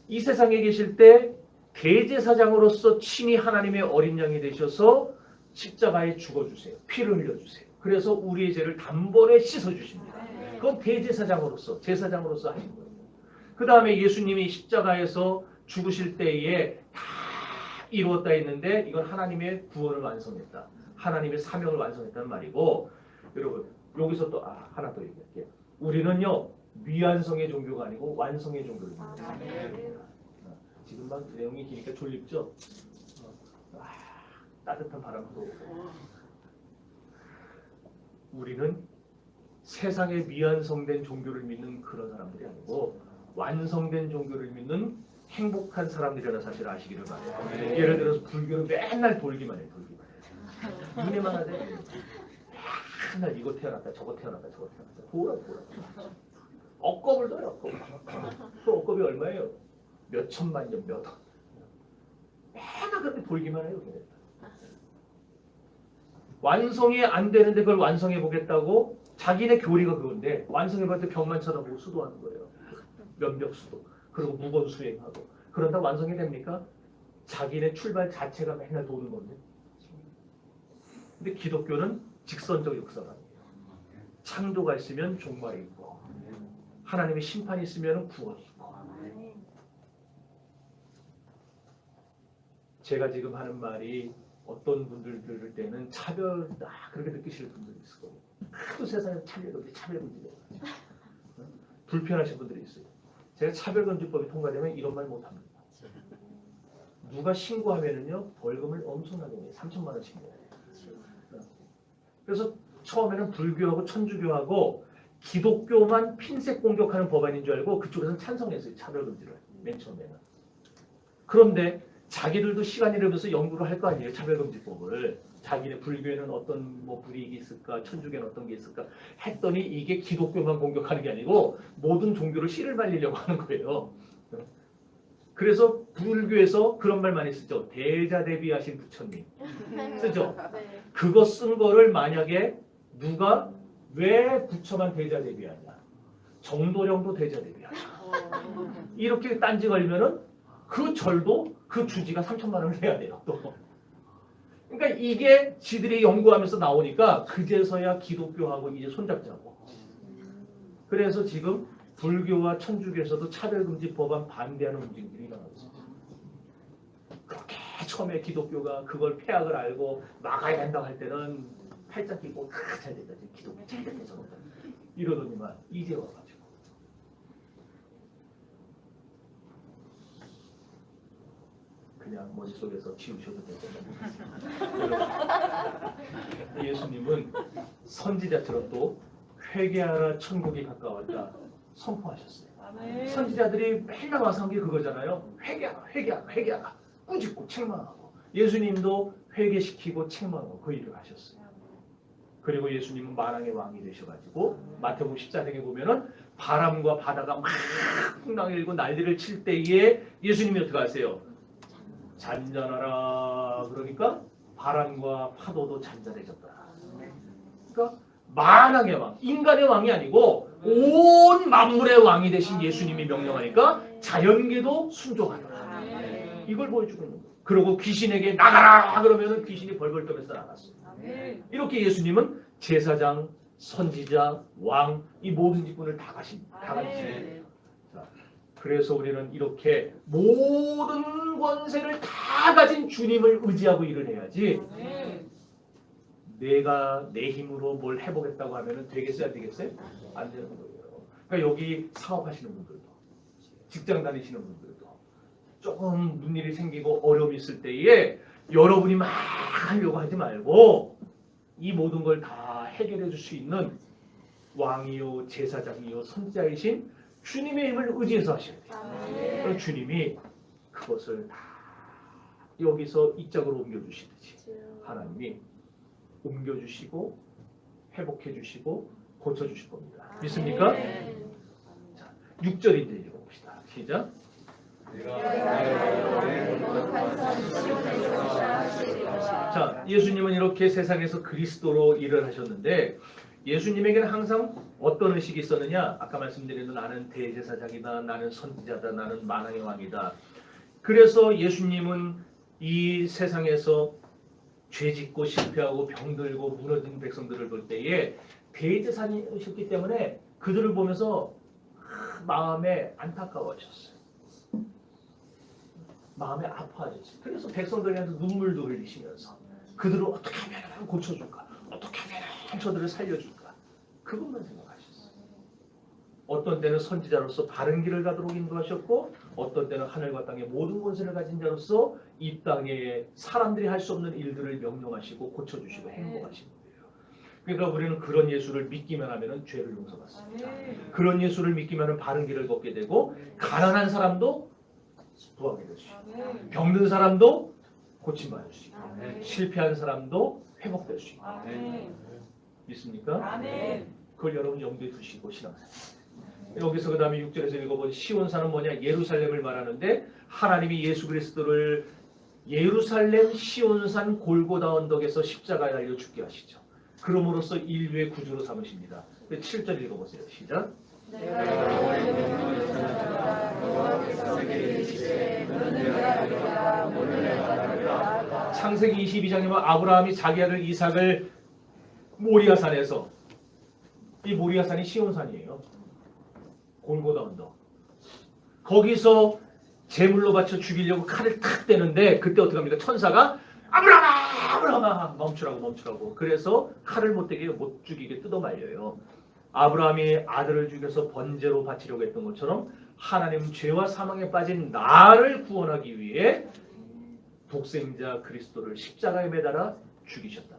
이 세상에 계실 때 대제사장으로서 친히 하나님의 어린 양이 되셔서 십자가에 죽어주세요. 피를 흘려주세요. 그래서 우리의 죄를 단번에 씻어주십니다. 그건 대제사장으로서 제사장으로서 하신 거예요. 그 다음에 예수님이 십자가에서 죽으실 때에 다 이루었다 했는데 이건 하나님의 구원을 완성했다. 하나님의 사명을 완성했다는 말이고 여러분 여기서 또 하나 더 얘기할게요. 우리는요 미완성의 종교가 아니고 완성의 종교를 믿습니다. 지금 막 내용이 기니까 졸립죠? 따뜻한 바람도 오고. 우리는 세상에 미완성된 종교를 믿는 그런 사람들이 아니고 완성된 종교를 믿는 행복한 사람들이라는 사실을 아시기를 바라요. 예를 들어서 불교는 맨날 돌기만 해요. 돌기만 해요. 이내만 하죠. 맨날 이거 태어났다 저거 태어났다 저거 태어났다 돌아. 억겁을 넣어요. 억겁. 그 억겁이 얼마예요? 몇 천만 년 몇 억. 돌기만 해요. 완성이 안 되는데 그걸 완성해 보겠다고 자기네 교리가 그건데 완성해 봤을 때 벽만 쳐다보고 수도하는 거예요. 면벽 수도. 그리고 무건 수행하고. 그런다 완성이 됩니까? 자기네 출발 자체가 맨날 도는 건데. 근데 기독교는 직선적 역사가 아니에요. 창조가 있으면 종말이 있고 하나님의 심판이 있으면 구원이 있고. 제가 지금 하는 말이 어떤 분들 들을 때는 차별다 그렇게 느끼시는 분들이 있을 거예요. 하도 세상에 차별금지돼요. 불편하신 분들이 있어요. 제가 차별금지법이 통과되면 이런 말 못합니다. 누가 신고하면은요 벌금을 엄청나게 내요. 3천만 원씩 내요. 그래서 처음에는 불교하고 천주교하고 기독교만 핀셋 공격하는 법안인 줄 알고 그쪽에서는 찬성했어요. 차별금지를 맨 처음에는. 그런데 자기들도 시간이 들면서 연구를 할 거 아니에요. 차별금지법을. 자기네 불교에는 어떤 뭐 불이익이 있을까, 천주교는 어떤 게 있을까 했더니 이게 기독교만 공격하는 게 아니고 모든 종교를 씨를 말리려고 하는 거예요. 그래서 불교에서 그런 말 많이 쓰죠. 대자대비하신 부처님 쓰죠. 네. 그거 쓴 거를 만약에 누가 왜 부처만 대자대비하냐, 정도령도 대자대비하냐 이렇게 딴지 걸면은 그 절도 그 주지가 3천만 원을 내야 돼요. 또. 그러니까 이게 지들이 연구하면서 나오니까 그제서야 기독교하고 이제 손잡자고. 그래서 지금 불교와 천주교에서도 차별금지 법안 반대하는 움직임들이 일어나고 있습니다. 그렇게 처음에 기독교가 그걸 폐악을 알고 막아야 된다고 할 때는 팔짱 끼고 잘 됐다. 기독교 잘 됐다. 이러더니만 이제 와가지고. 그냥 머릿속에서 치우셔도 될 겁니다. 예수님은 선지자처럼 또 회개하라 천국이 가까웠다 선포하셨어요. 선지자들이 맨날 와서 한 게 그거잖아요. 회개하라 회개하라 회개하라 꾸짖고 책망하고 예수님도 회개시키고 책망하고 그 일을 하셨어요. 그리고 예수님은 만왕의 왕이 되셔가지고 마태복음 14장에 보면은 바람과 바다가 막 풍랑을 일고 난리를 칠 때에 예수님이 어떻게 하세요? 잔잔하라. 그러니까 바람과 파도도 잔잔해졌다. 그러니까 만왕의 왕, 인간의 왕이 아니고 온 만물의 왕이 되신 예수님이 명령하니까 자연계도 순종하더라. 이걸 보여주고 있는 거예요. 그리고 귀신에게 나가라 그러면 귀신이 벌벌 떠면서 나갔어요. 이렇게 예수님은 제사장, 선지자, 왕 이 모든 직분을 다 가십니다. 그래서 우리는 이렇게 모든 권세를 다 가진 주님을 의지하고 일을 해야지 내가 내 힘으로 뭘 해보겠다고 하면 되겠어요? 안 되겠어요? 안 되는 거예요. 그러니까 여기 사업하시는 분들도 직장 다니시는 분들도 조금 무슨 일이 생기고 어려움이 있을 때에 여러분이 막 하려고 하지 말고 이 모든 걸 다 해결해 줄 수 있는 왕이요 제사장이요 선지자이신 주님의 힘을 의지해서 하셔야 돼요. 그럼 주님이 그것을 다 여기서 이 짝으로 옮겨주시듯이 하나님이 옮겨주시고 회복해주시고 고쳐주실 겁니다. 믿습니까? 자, 6절 이제 읽어봅시다. 시작. 자, 예수님은 이렇게 세상에서 그리스도로 일을 하셨는데 예수님에게는 항상 어떤 의식이 있었느냐? 아까 말씀드린 나는 대제사장이다, 나는 선지자다, 나는 만왕의 왕이다. 그래서 예수님은 이 세상에서 죄짓고 실패하고 병들고 무너진 백성들을 볼 때에 대제사장이셨기 때문에 그들을 보면서 마음에 안타까워하셨어요. 마음에 아파하셨어요. 그래서 백성들한테 눈물도 흘리시면서 그들을 어떻게 하면 고쳐줄까? 어떻게 하면 저들을 살려줄까? 그것만 생각하셨어요. 어떤 때는 선지자로서 바른 길을 가도록 인도하셨고 어떤 때는 하늘과 땅의 모든 권세를 가진 자로서 이 땅에 사람들이 할 수 없는 일들을 명령하시고 고쳐주시고 행복하시는 거예요. 그러니까 우리는 그런 예수를 믿기만 하면 죄를 용서받습니다. 그런 예수를 믿기만 하면 바른 길을 걷게 되고 가난한 사람도 부하게 될 수 있고 병든 사람도 고침받을 수 있고 실패한 사람도 회복될 수 있고 믿습니까? 그걸 여러분 염두에 두시고 신앙생활. 여기서 그 다음에 6절에서 읽어본 시온산은 뭐냐? 예루살렘을 말하는데 하나님이 예수 그리스도를 예루살렘 시온산 골고다 언덕에서 십자가에 달려 죽게 하시죠. 그럼으로써 인류의 구주로 삼으십니다. 7절 읽어보세요. 시작. 창세기 22장에 보면 아브라함이 자기 아들 이삭을 모리아산에서, 이 모리아산이 시온산이에요. 골고다 언덕. 거기서 제물로 바쳐 죽이려고 칼을 탁 대는데 그때 어떻게 합니까? 천사가 아브라함아 멈추라고. 그래서 칼을 못 대게 못 죽이게 뜯어 말려요. 아브라함이 아들을 죽여서 번제로 바치려고 했던 것처럼 하나님은 죄와 사망에 빠진 나를 구원하기 위해 독생자 그리스도를 십자가에 매달아 죽이셨다.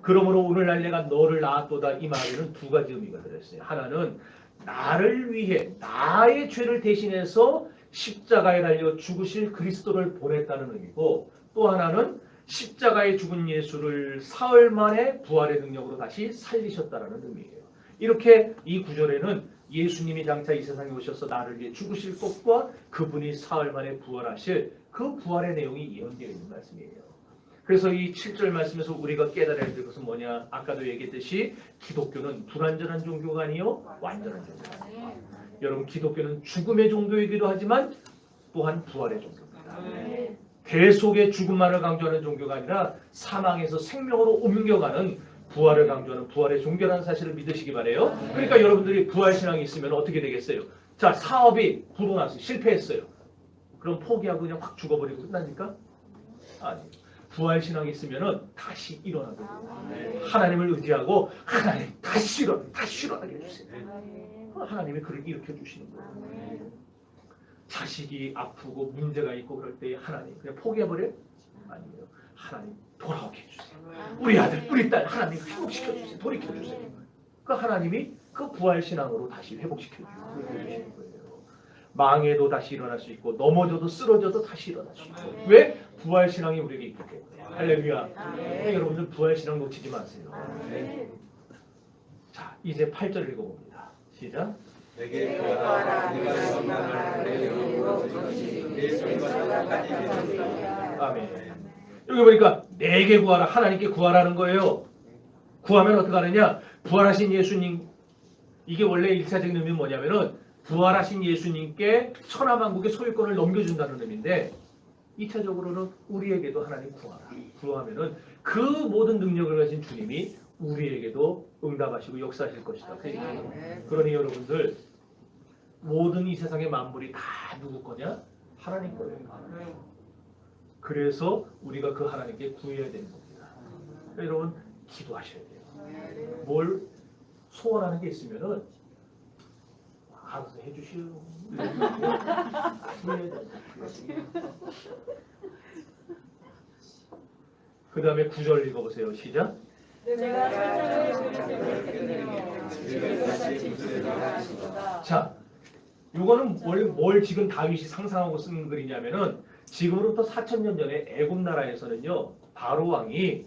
그러므로 오늘날 내가 너를 낳았도다 이 말에는 두 가지 의미가 들어있어요. 하나는 나를 위해 나의 죄를 대신해서 십자가에 달려 죽으실 그리스도를 보냈다는 의미고, 또 하나는 십자가에 죽은 예수를 사흘 만에 부활의 능력으로 다시 살리셨다는 의미예요. 이렇게 이 구절에는 예수님이 장차 이 세상에 오셔서 나를 위해 죽으실 것과 그분이 사흘 만에 부활하실 그 부활의 내용이 예언되어 있는 말씀이에요. 그래서 이 7절 말씀에서 우리가 깨달아야 될 것은 뭐냐? 아까도 얘기했듯이 기독교는 불완전한 종교가 아니요 완전한 종교다. 여러분, 기독교는 죽음의 종교이기도 하지만 또한 부활의 종교입니다. 계속의 죽음만을 강조하는 종교가 아니라 사망에서 생명으로 옮겨가는 부활을 강조하는 부활의 종교라는 사실을 믿으시기 바래요. 그러니까 여러분들이 부활신앙이 있으면 어떻게 되겠어요? 자, 사업이 불어났어요. 실패했어요. 그럼 포기하고 그냥 확 죽어버리고 끝납니까? 아니요. 부활신앙이 있으면 다시 일어나게 돼요. 하나님을 의지하고 하나님 다시 일어나게 해주세요. 하나님이 그를 일으켜 주시는 거예요. 자식이 아프고 문제가 있고 그럴 때 하나님 그냥 포기해버려요? 아니에요. 하나님 돌아오게 해주세요. 우리 아들 우리 딸 하나님 회복시켜주세요. 돌이켜주세요. 그 하나님이 그 부활신앙으로 다시 회복시켜주시는 거예요. 망해도 다시 일어날 수 있고 넘어져도 쓰러져도 다시 일어날 수 있고. 왜? 부활신앙이 우리에게 있기 때문에. 할렐루야. 여러분들 부활신앙 놓치지 마세요. 자, 이제 8절 읽어봅니다. 시작. 내게 구하라. 네가 원하는 내 이름으로 부르시니 내 손과 같이 되리라. 아멘. 여기 보니까 내게 구하라, 하나님께 구하라는 거예요. 구하면 어떻게 하느냐? 부활하신 예수님, 이게 원래 1차적인 의미는 뭐냐면은 부활하신 예수님께 천하만국의 소유권을 넘겨준다는 의미인데, 2차적으로는 우리에게도 하나님 구하라. 구하면은 그 모든 능력을 가진 주님이 우리에게도 응답하시고 역사하실 것이다. 그러니 여러분들, 모든 이 세상의 만물이 다 누구 거냐? 하나님 거예요. 그래서 우리가 그 하나님께 구해야 되는 겁니다. 그러니까 여러분, 기도하셔야 돼요. 뭘 소원하는 게 있으면은 알아서 해주시오. 그 다음에 9절 읽어보세요. 시작. 자, 이거는 뭘 지금 다윗이 상상하고 쓴 글이냐면은, 지금으로부터 4,000년 전에 애굽 나라에서는요, 바로 왕이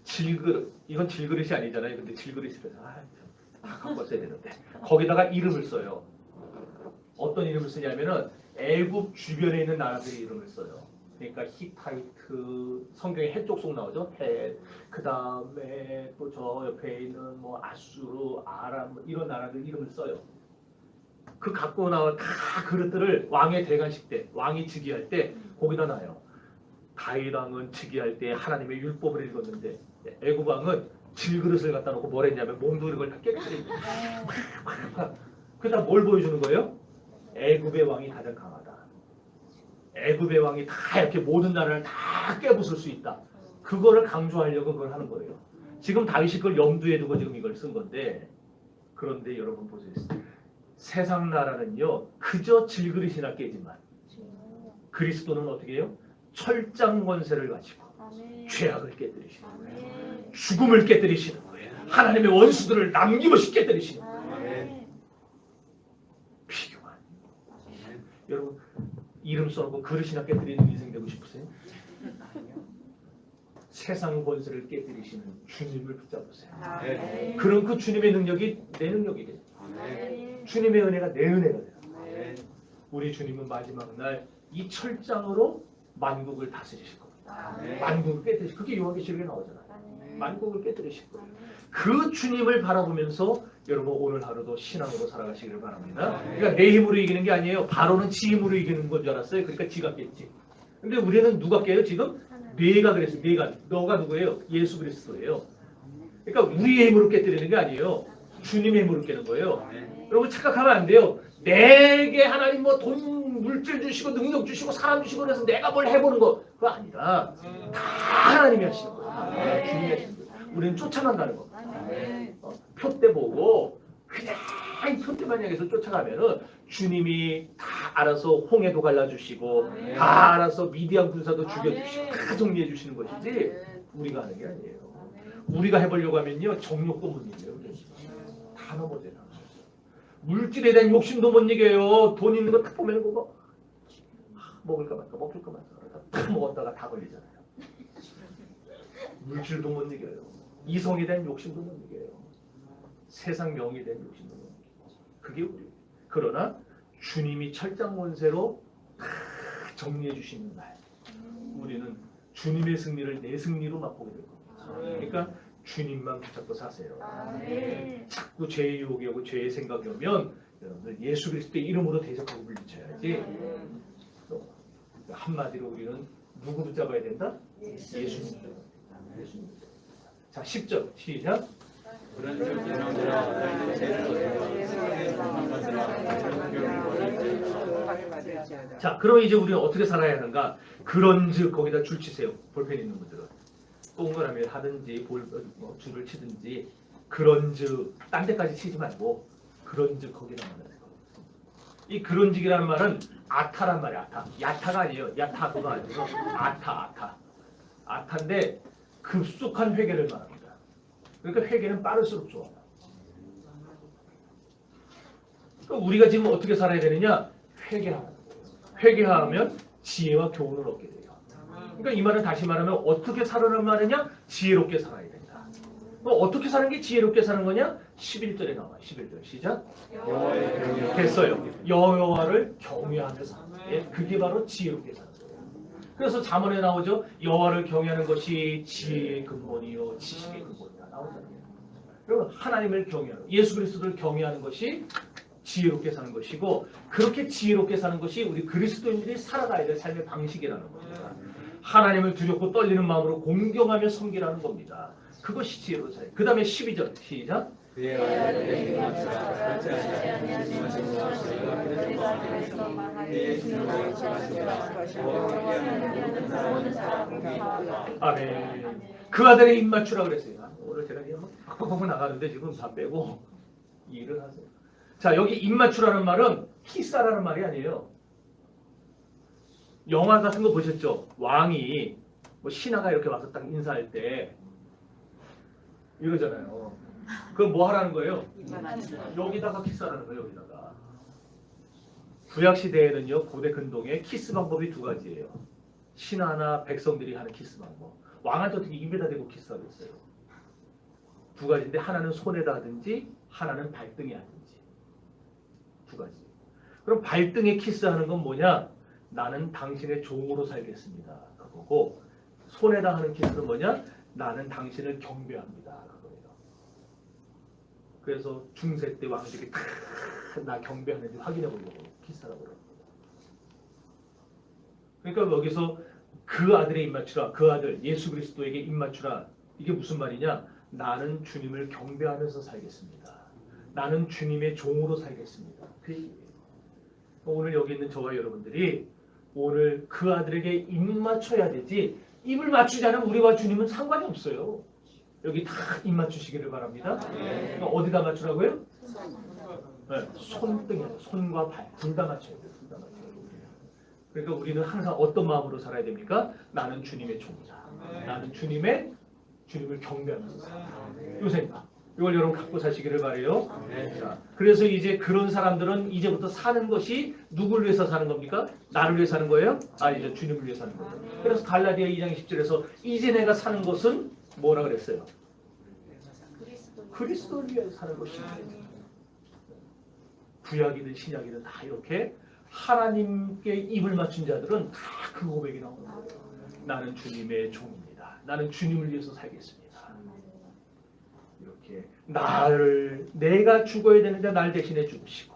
질그릇, 이건 질그릇이 아니잖아요. 근데 질그릇이라서 다 갖고 왔어야 되는데 거기다가 이름을 써요. 어떤 이름을 쓰냐면은 애굽 주변에 있는 나라들의 이름을 써요. 그러니까 히타이트, 성경에 헷 쪽속 나오죠. 헷. 그 다음에 또 저 옆에 있는 뭐 아수르, 아람 이런 나라들 이름을 써요. 그 갖고 나온 다 그릇들을 왕의 대관식 때, 왕이 즉위할 때 거기다 놔요. 다윗 왕은 즉위할 때 하나님의 율법을 읽었는데 애굽 왕은 질그릇을 갖다 놓고 뭘 했냐면 몽둥이 걸 다 깨뜨리고 그다음 뭘 보여주는 거예요? 애굽의 왕이 가장 강하다. 애굽의 왕이 다 이렇게 모든 나라를 다 깨부술 수 있다. 그거를 강조하려고 그걸 하는 거예요. 지금 다윗이 그걸 염두에 두고 지금 이걸 쓴 건데, 그런데 여러분 보세요. 세상 나라는요 그저 질그릇이나 깨지만 그리스도는 어떻게 해요? 철장 권세를 가지고 죄악을 깨뜨리시는 거예요. 죽음을 깨뜨리시는 거예요. 하나님의 원수들을 남김없이 깨뜨리시는 거예요. 비교가 아니에요. 여러분, 이름 써놓고 그릇이나 깨뜨리는 인생 되고 싶으세요? 세상 권세를 깨뜨리시는 주님을 붙잡으세요. 그럼 그 주님의 능력이 내 능력이 돼요. 주님의 은혜가 내 은혜가 돼요. 우리 주님은 마지막 날 이 철장으로 만국을 다스리실 겁니다. 만국을 깨뜨리실, 그게 요한계시록에 나오잖아요. 만국을 깨뜨리실 거예요. 그 주님을 바라보면서 여러분 오늘 하루도 신앙으로 살아가시기를 바랍니다. 그러니까 내 힘으로 이기는 게 아니에요. 바로는 지 힘으로 이기는 건 줄 알았어요. 그러니까 지가 깼지. 근데 우리는 누가 깨요 지금? 뇌가 그랬어요. 뇌가. 너가 누구예요? 예수 그리스도예요. 그러니까 우리의 힘으로 깨뜨리는 게 아니에요. 주님의 힘으로 깨는 거예요. 여러분 착각하면 안 돼요. 내게 하나님 뭐 돈, 물질 주시고 능력 주시고 사람 주시고 그래서 내가 뭘 해보는 거 그거 아니라 다 하나님이 하시는 거예요. 주님이 하시는 거예요. 우리는 쫓아간다는 거. 표대 보고 그냥 표대만 향해서 쫓아가면은 주님이 다 알아서 홍해도 갈라주시고 다 알아서 미디안 군사도 죽여주시고 다 정리해 주시는 것이지 우리가 하는 게 아니에요. 우리가 해보려고 하면요 정욕도 못 이겨요. 다 넘어져요. 물질에 대한 욕심도 못 이겨요. 돈 있는 거 딱 보면 그거 먹을까 말까 먹을까 말까 딱 먹었다가 다 걸리잖아요. 물질도 못 이겨요. 이성에 대한 욕심도 못 이겨요. 세상 명예에 대한 욕심도 못 이겨요. 그게 우리. 그러나 주님이 철장원세로 정리해 주시는 날 우리는 주님의 승리를 내 승리로 맛보게 될 겁니다. 그러니까 주님만 붙잡고 사세요. 자꾸 죄의 유혹이 오고 죄의 생각이 오면 여러분들 예수 그리스도의 이름으로 대적하고 물리쳐야지. 한마디로 우리는 누구 붙잡아야 된다? 예수님. 예수님. 자 10절 시작. 자 그럼 이제 우리는 어떻게 살아야 하는가? 그런즉 거기다 줄 치세요. 볼펜 있는 분들은 동그라미를 하든지 줄을 치든지 그런즉 딴 데까지 치지 말고 그런즉 거기다 만나요. 이 그런즉이라는 말은 아타란 말이야. 아타. 야타가 아니에요. 야타 그거 아니고 아타. 아타인데 급속한 회개를 말합니다. 그러니까 회개는 빠를수록 좋아요. 그러니까 우리가 지금 어떻게 살아야 되느냐? 회개하는 거예요. 회개하면 지혜와 교훈을 얻게 돼요. 그러니까 이 말은 다시 말하면 어떻게 살아는 말이냐? 지혜롭게 살아야 된다. 그럼 어떻게 사는 게 지혜롭게 사는 거냐? 11절에 나와요. 11절 시작. 됐어요. 여호와를 경외하며 사는 거예요. 그게 바로 지혜롭게 사는 거예요. 그래서 잠언에 나오죠. 여호와를 경외하는 것이 지혜의 근본이요 지식의 근본이다. 나오잖아요. 여러분 하나님을 경외하는 예수 그리스도를 경외하는 것이 지혜롭게 사는 것이고 그렇게 지혜롭게 사는 것이 우리 그리스도인들이 살아가야 될 삶의 방식이라는 겁니다. 하나님을 두렵고 떨리는 마음으로 공경하며 섬기라는 겁니다. 그것이 지혜로운 삶. 그 다음에 12절 시작. 아멘. 그 아들의 입 맞추라 그랬어요. 오늘 제가 그냥 팍팍팍 나가는데 지금 다 빼고 일을 하세요. 자 여기 입 맞추라는 말은 키스라는 말이 아니에요. 영화 같은 거 보셨죠? 왕이 뭐 신하가 이렇게 와서 딱 인사할 때 이러잖아요. 그럼 뭐 하라는 거예요? 여기다가 키스하라는 거예요. 여기다가. 구약 시대에는요 고대 근동에 키스 방법이 두 가지예요. 신하나 백성들이 하는 키스 방법. 왕한테 어떻게 입에다 대고 키스하고 있어요. 두 가지인데 하나는 손에다 하든지 하나는 발등에 하든지. 두 가지. 그럼 발등에 키스하는 건 뭐냐? 나는 당신의 종으로 살겠습니다. 그거고 손에다 하는 키스는 뭐냐? 나는 당신을 경배합니다. 그거예요. 그래서 중세 때 왕들이 나 경배하는지 확인해 보려고 키스하라고 그럽니다. 그러니까 여기서 그 아들의 입맞추라. 그 아들 예수 그리스도에게 입맞추라. 이게 무슨 말이냐? 나는 주님을 경배하면서 살겠습니다. 나는 주님의 종으로 살겠습니다. 오늘 여기 있는 저와 여러분들이 오늘 그 아들에게 입 맞춰야 되지 입을 맞추지 않으면 우리와 주님은 상관이 없어요. 여기 다 입 맞추시기를 바랍니다. 어디다 맞추라고요? 네, 손등에 손과 발 둘 다 맞춰야 돼요. 둘 다 맞춰야 돼요. 그러니까 우리는 항상 어떤 마음으로 살아야 됩니까? 나는 주님의 종이다. 나는 주님을 경배하면서 살아야 요새 이걸 여러분 갖고 사시기를 바래요. 자, 그래서 이제 그런 사람들은 이제부터 사는 것이 누굴 위해서 사는 겁니까? 나를 위해 사는 거예요? 아니죠. 주님을 위해 사는 거예요. 그래서 갈라디아 2장 10절에서 이제 내가 사는 것은 뭐라 그랬어요? 그리스도를 위해 사는 것입니다. 구약이든 신약이든 다 이렇게 하나님께 입을 맞춘 자들은 다 그 고백이 나오는 거예요. 나는 주님의 종입니다. 나는 주님을 위해서 살겠습니다. 이렇게 내가 죽어야 되는데 날 대신해 주시고,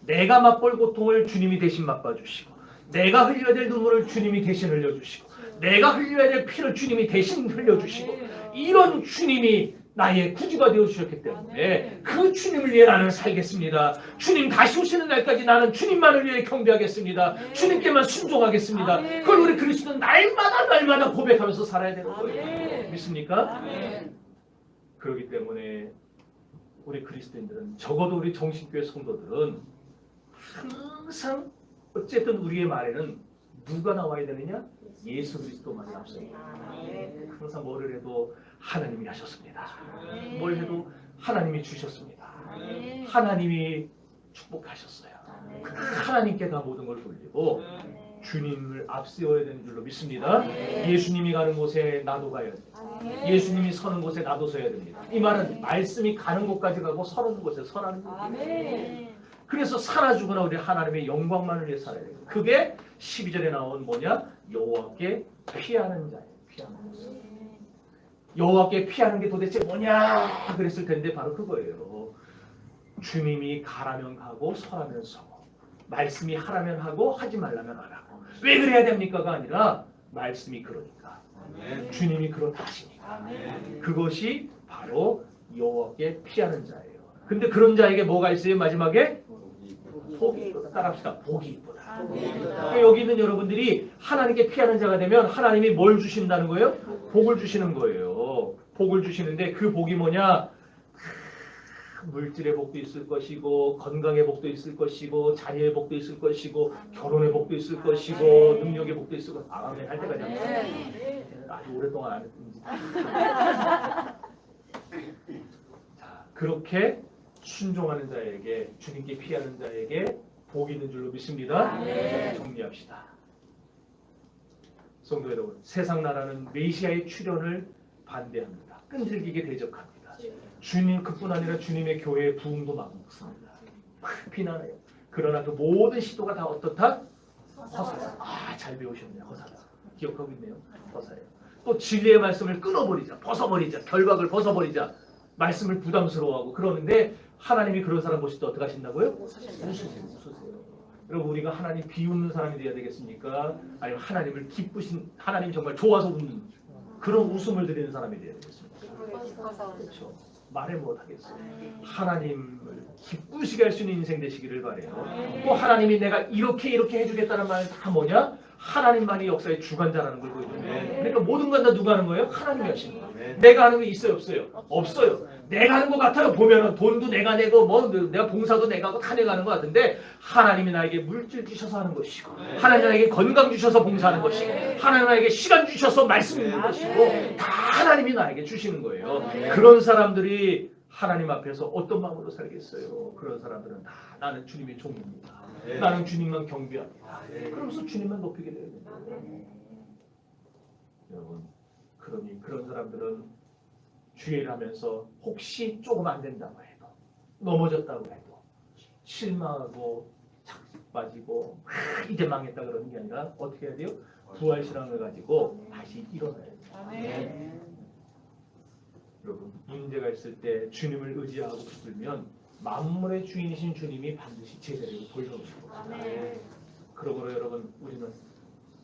내가 맛볼 고통을 주님이 대신 맛봐 주시고, 내가 흘려야 될 눈물을 주님이 대신 흘려주시고, 내가 흘려야 될 피를 주님이 대신 흘려주시고, 이런 주님이 나의 구주가 되어주셨기 때문에 그 주님을 위해 나는 살겠습니다. 주님 다시 오시는 날까지 나는 주님만을 위해 경배하겠습니다. 주님께만 순종하겠습니다. 그걸 우리 그리스도는 날마다 고백하면서 살아야 되는 거예요. 믿습니까? 그렇기 때문에 우리 그리스도인들은, 적어도 우리 정신교회 성도들은 항상 어쨌든 우리의 말에는 누가 나와야 되느냐? 예수 그리스도만이 앞섭니다. 항상 뭐를 해도 하나님이 하셨습니다. 뭘 해도 하나님이 주셨습니다. 하나님이 축복하셨어요. 하나님께 다 모든 걸 돌리고 주님을 앞세워야 되는 줄로 믿습니다. 예수님이 가는 곳에 나도 가야 됩니다. 예수님이 서는 곳에 나도 서야 됩니다. 이 말은 말씀이 가는 곳까지 가고 서는 곳에 서라는 거예요. 그래서 살아 죽으나 우리 하나님의 영광만을 위해 살아야 돼요. 그게 12절에 나온 뭐냐? 여호와께 피하는 자예요. 피하는 자. 여호와께 피하는 게 도대체 뭐냐 그랬을 텐데 바로 그거예요. 주님이 가라면 가고 서라면 서고, 말씀이 하라면 하고 하지 말라면 안 하고. 왜 그래야 됩니까가 아니라 말씀이 그러니까, 주님이 그렇다 하시니까. 그것이 바로 여호와께 피하는 자예요. 근데 그런 자에게 뭐가 있어요? 마지막에 복이 있다. 따라합시다. 복이 있다. 그러니까 여기 있는 여러분들이 하나님께 피하는 자가 되면 하나님이 뭘 주신다는 거예요? 복을 주시는 거예요. 복을 주시는데 그 복이 뭐냐? 물질의 복도 있을 것이고, 건강의 복도 있을 것이고, 자녀의 복도 있을 것이고, 결혼의 복도 있을 것이고, 능력의 복도 있을 것이고. 아멘 할 때까지 아주 오랫동안 안 했는지. 자, 그렇게 순종하는 자에게, 주님께 피하는 자에게 복이 있는 줄로 믿습니다. 정리합시다. 성도 여러분, 세상 나라는 메시아의 출현을 반대합니다. 끈질기게 대적합니다. 주님, 그뿐 아니라 주님의 교회의 부흥도 막습니다. 비난해요. 그러나 그 모든 시도가 다 어떻다? 허사다. 잘 배우셨네요. 허사다. 기억하고 있네요. 허사예요. 또 진리의 말씀을 끊어버리자, 벗어버리자, 결박을 벗어버리자, 말씀을 부담스러워하고 그러는데 하나님이 그런 사람 보실 때 어떻게 하신다고요? 웃으세요. 여러분, 우리가 하나님 비웃는 사람이 되어야 되겠습니까? 아니면 하나님을 기쁘신, 하나님 정말 좋아서 웃는 그런 웃음을 드리는 사람이 되어야 되겠습니까? 그렇죠. 말을 못하겠어요. 하나님을 기쁘시게 할 수 있는 인생 되시기를 바래요. 또 하나님이 내가 이렇게 해주겠다는 말은 다 뭐냐? 하나님만이 역사의 주관자라는 걸 보여줘요. 그러니까 모든 건 다 누가 하는 거예요? 하나님이 하시는 거예요. 내가 하는 거 있어요? 없어요? 없어요. 내가 하는 것 같아요. 보면은 돈도 내가 내고 내가 봉사도 내가 하고 다 내가 하는 것 같은데, 하나님이 나에게 물질 주셔서 하는 것이고, 하나님이 나에게 건강 주셔서 봉사하는 것이고, 하나님이 나에게 시간 주셔서 말씀 읽는 것이고, 다 하나님이 나에게 주시는 거예요. 그런 사람들이 하나님 앞에서 어떤 마음으로 살겠어요? 그런 사람들은 다 나는 주님의 종입니다. 나는 주님만 경배합니다. 그러면서 주님만 높이게 돼야 됩니다. 여러분, 그러니 그런 사람들은 주의를 하면서 혹시 조금 안 된다고 해도, 넘어졌다고 해도 실망하고 착 빠지고 이제 망했다 그러는 게 아니라 어떻게 해야 돼요? 부활신앙을 가지고 다시 일어나야 돼요. 여러분, 문제가 있을 때 주님을 의지하고 싶으면 만물의 주인이신 주님이 반드시 제자리로 돌려오실 겁니다. 그러므로 여러분, 우리는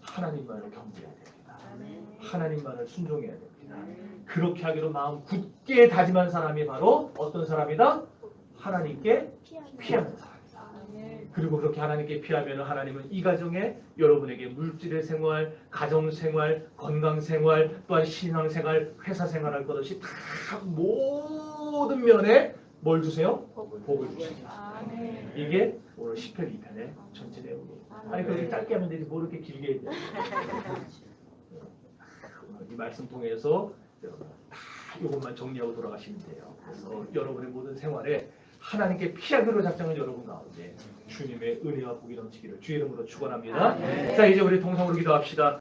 하나님만을 경배해야 됩니다. 하나님만을 순종해야 됩니다. 그렇게 하기로 마음 굳게 다짐한 사람이 바로 어떤 사람이다? 하나님께 피하는 사람이다. 그리고 그렇게 하나님께 피하면 하나님은 이 가정에 여러분에게 물질의 생활, 가정생활, 건강생활, 또한 신앙생활, 회사생활할 것 없이 다 모든 면에 뭘 주세요? 복을 주십니다. 이게 오늘 시편 2편의 전체 내용이에요. 아니 그렇게 짧게 하면 되지 뭐 이렇게 길게 해야 돼요. 이 말씀 통해서 여러분 다 이것만 정리하고 돌아가시면 돼요. 그래서 여러분의 모든 생활에 하나님께 피하기로 작정한 여러분 가운데 주님의 은혜와 복이 넘치기를 주의 이름으로 축원합니다. 자, 이제 우리 통성으로 기도합시다.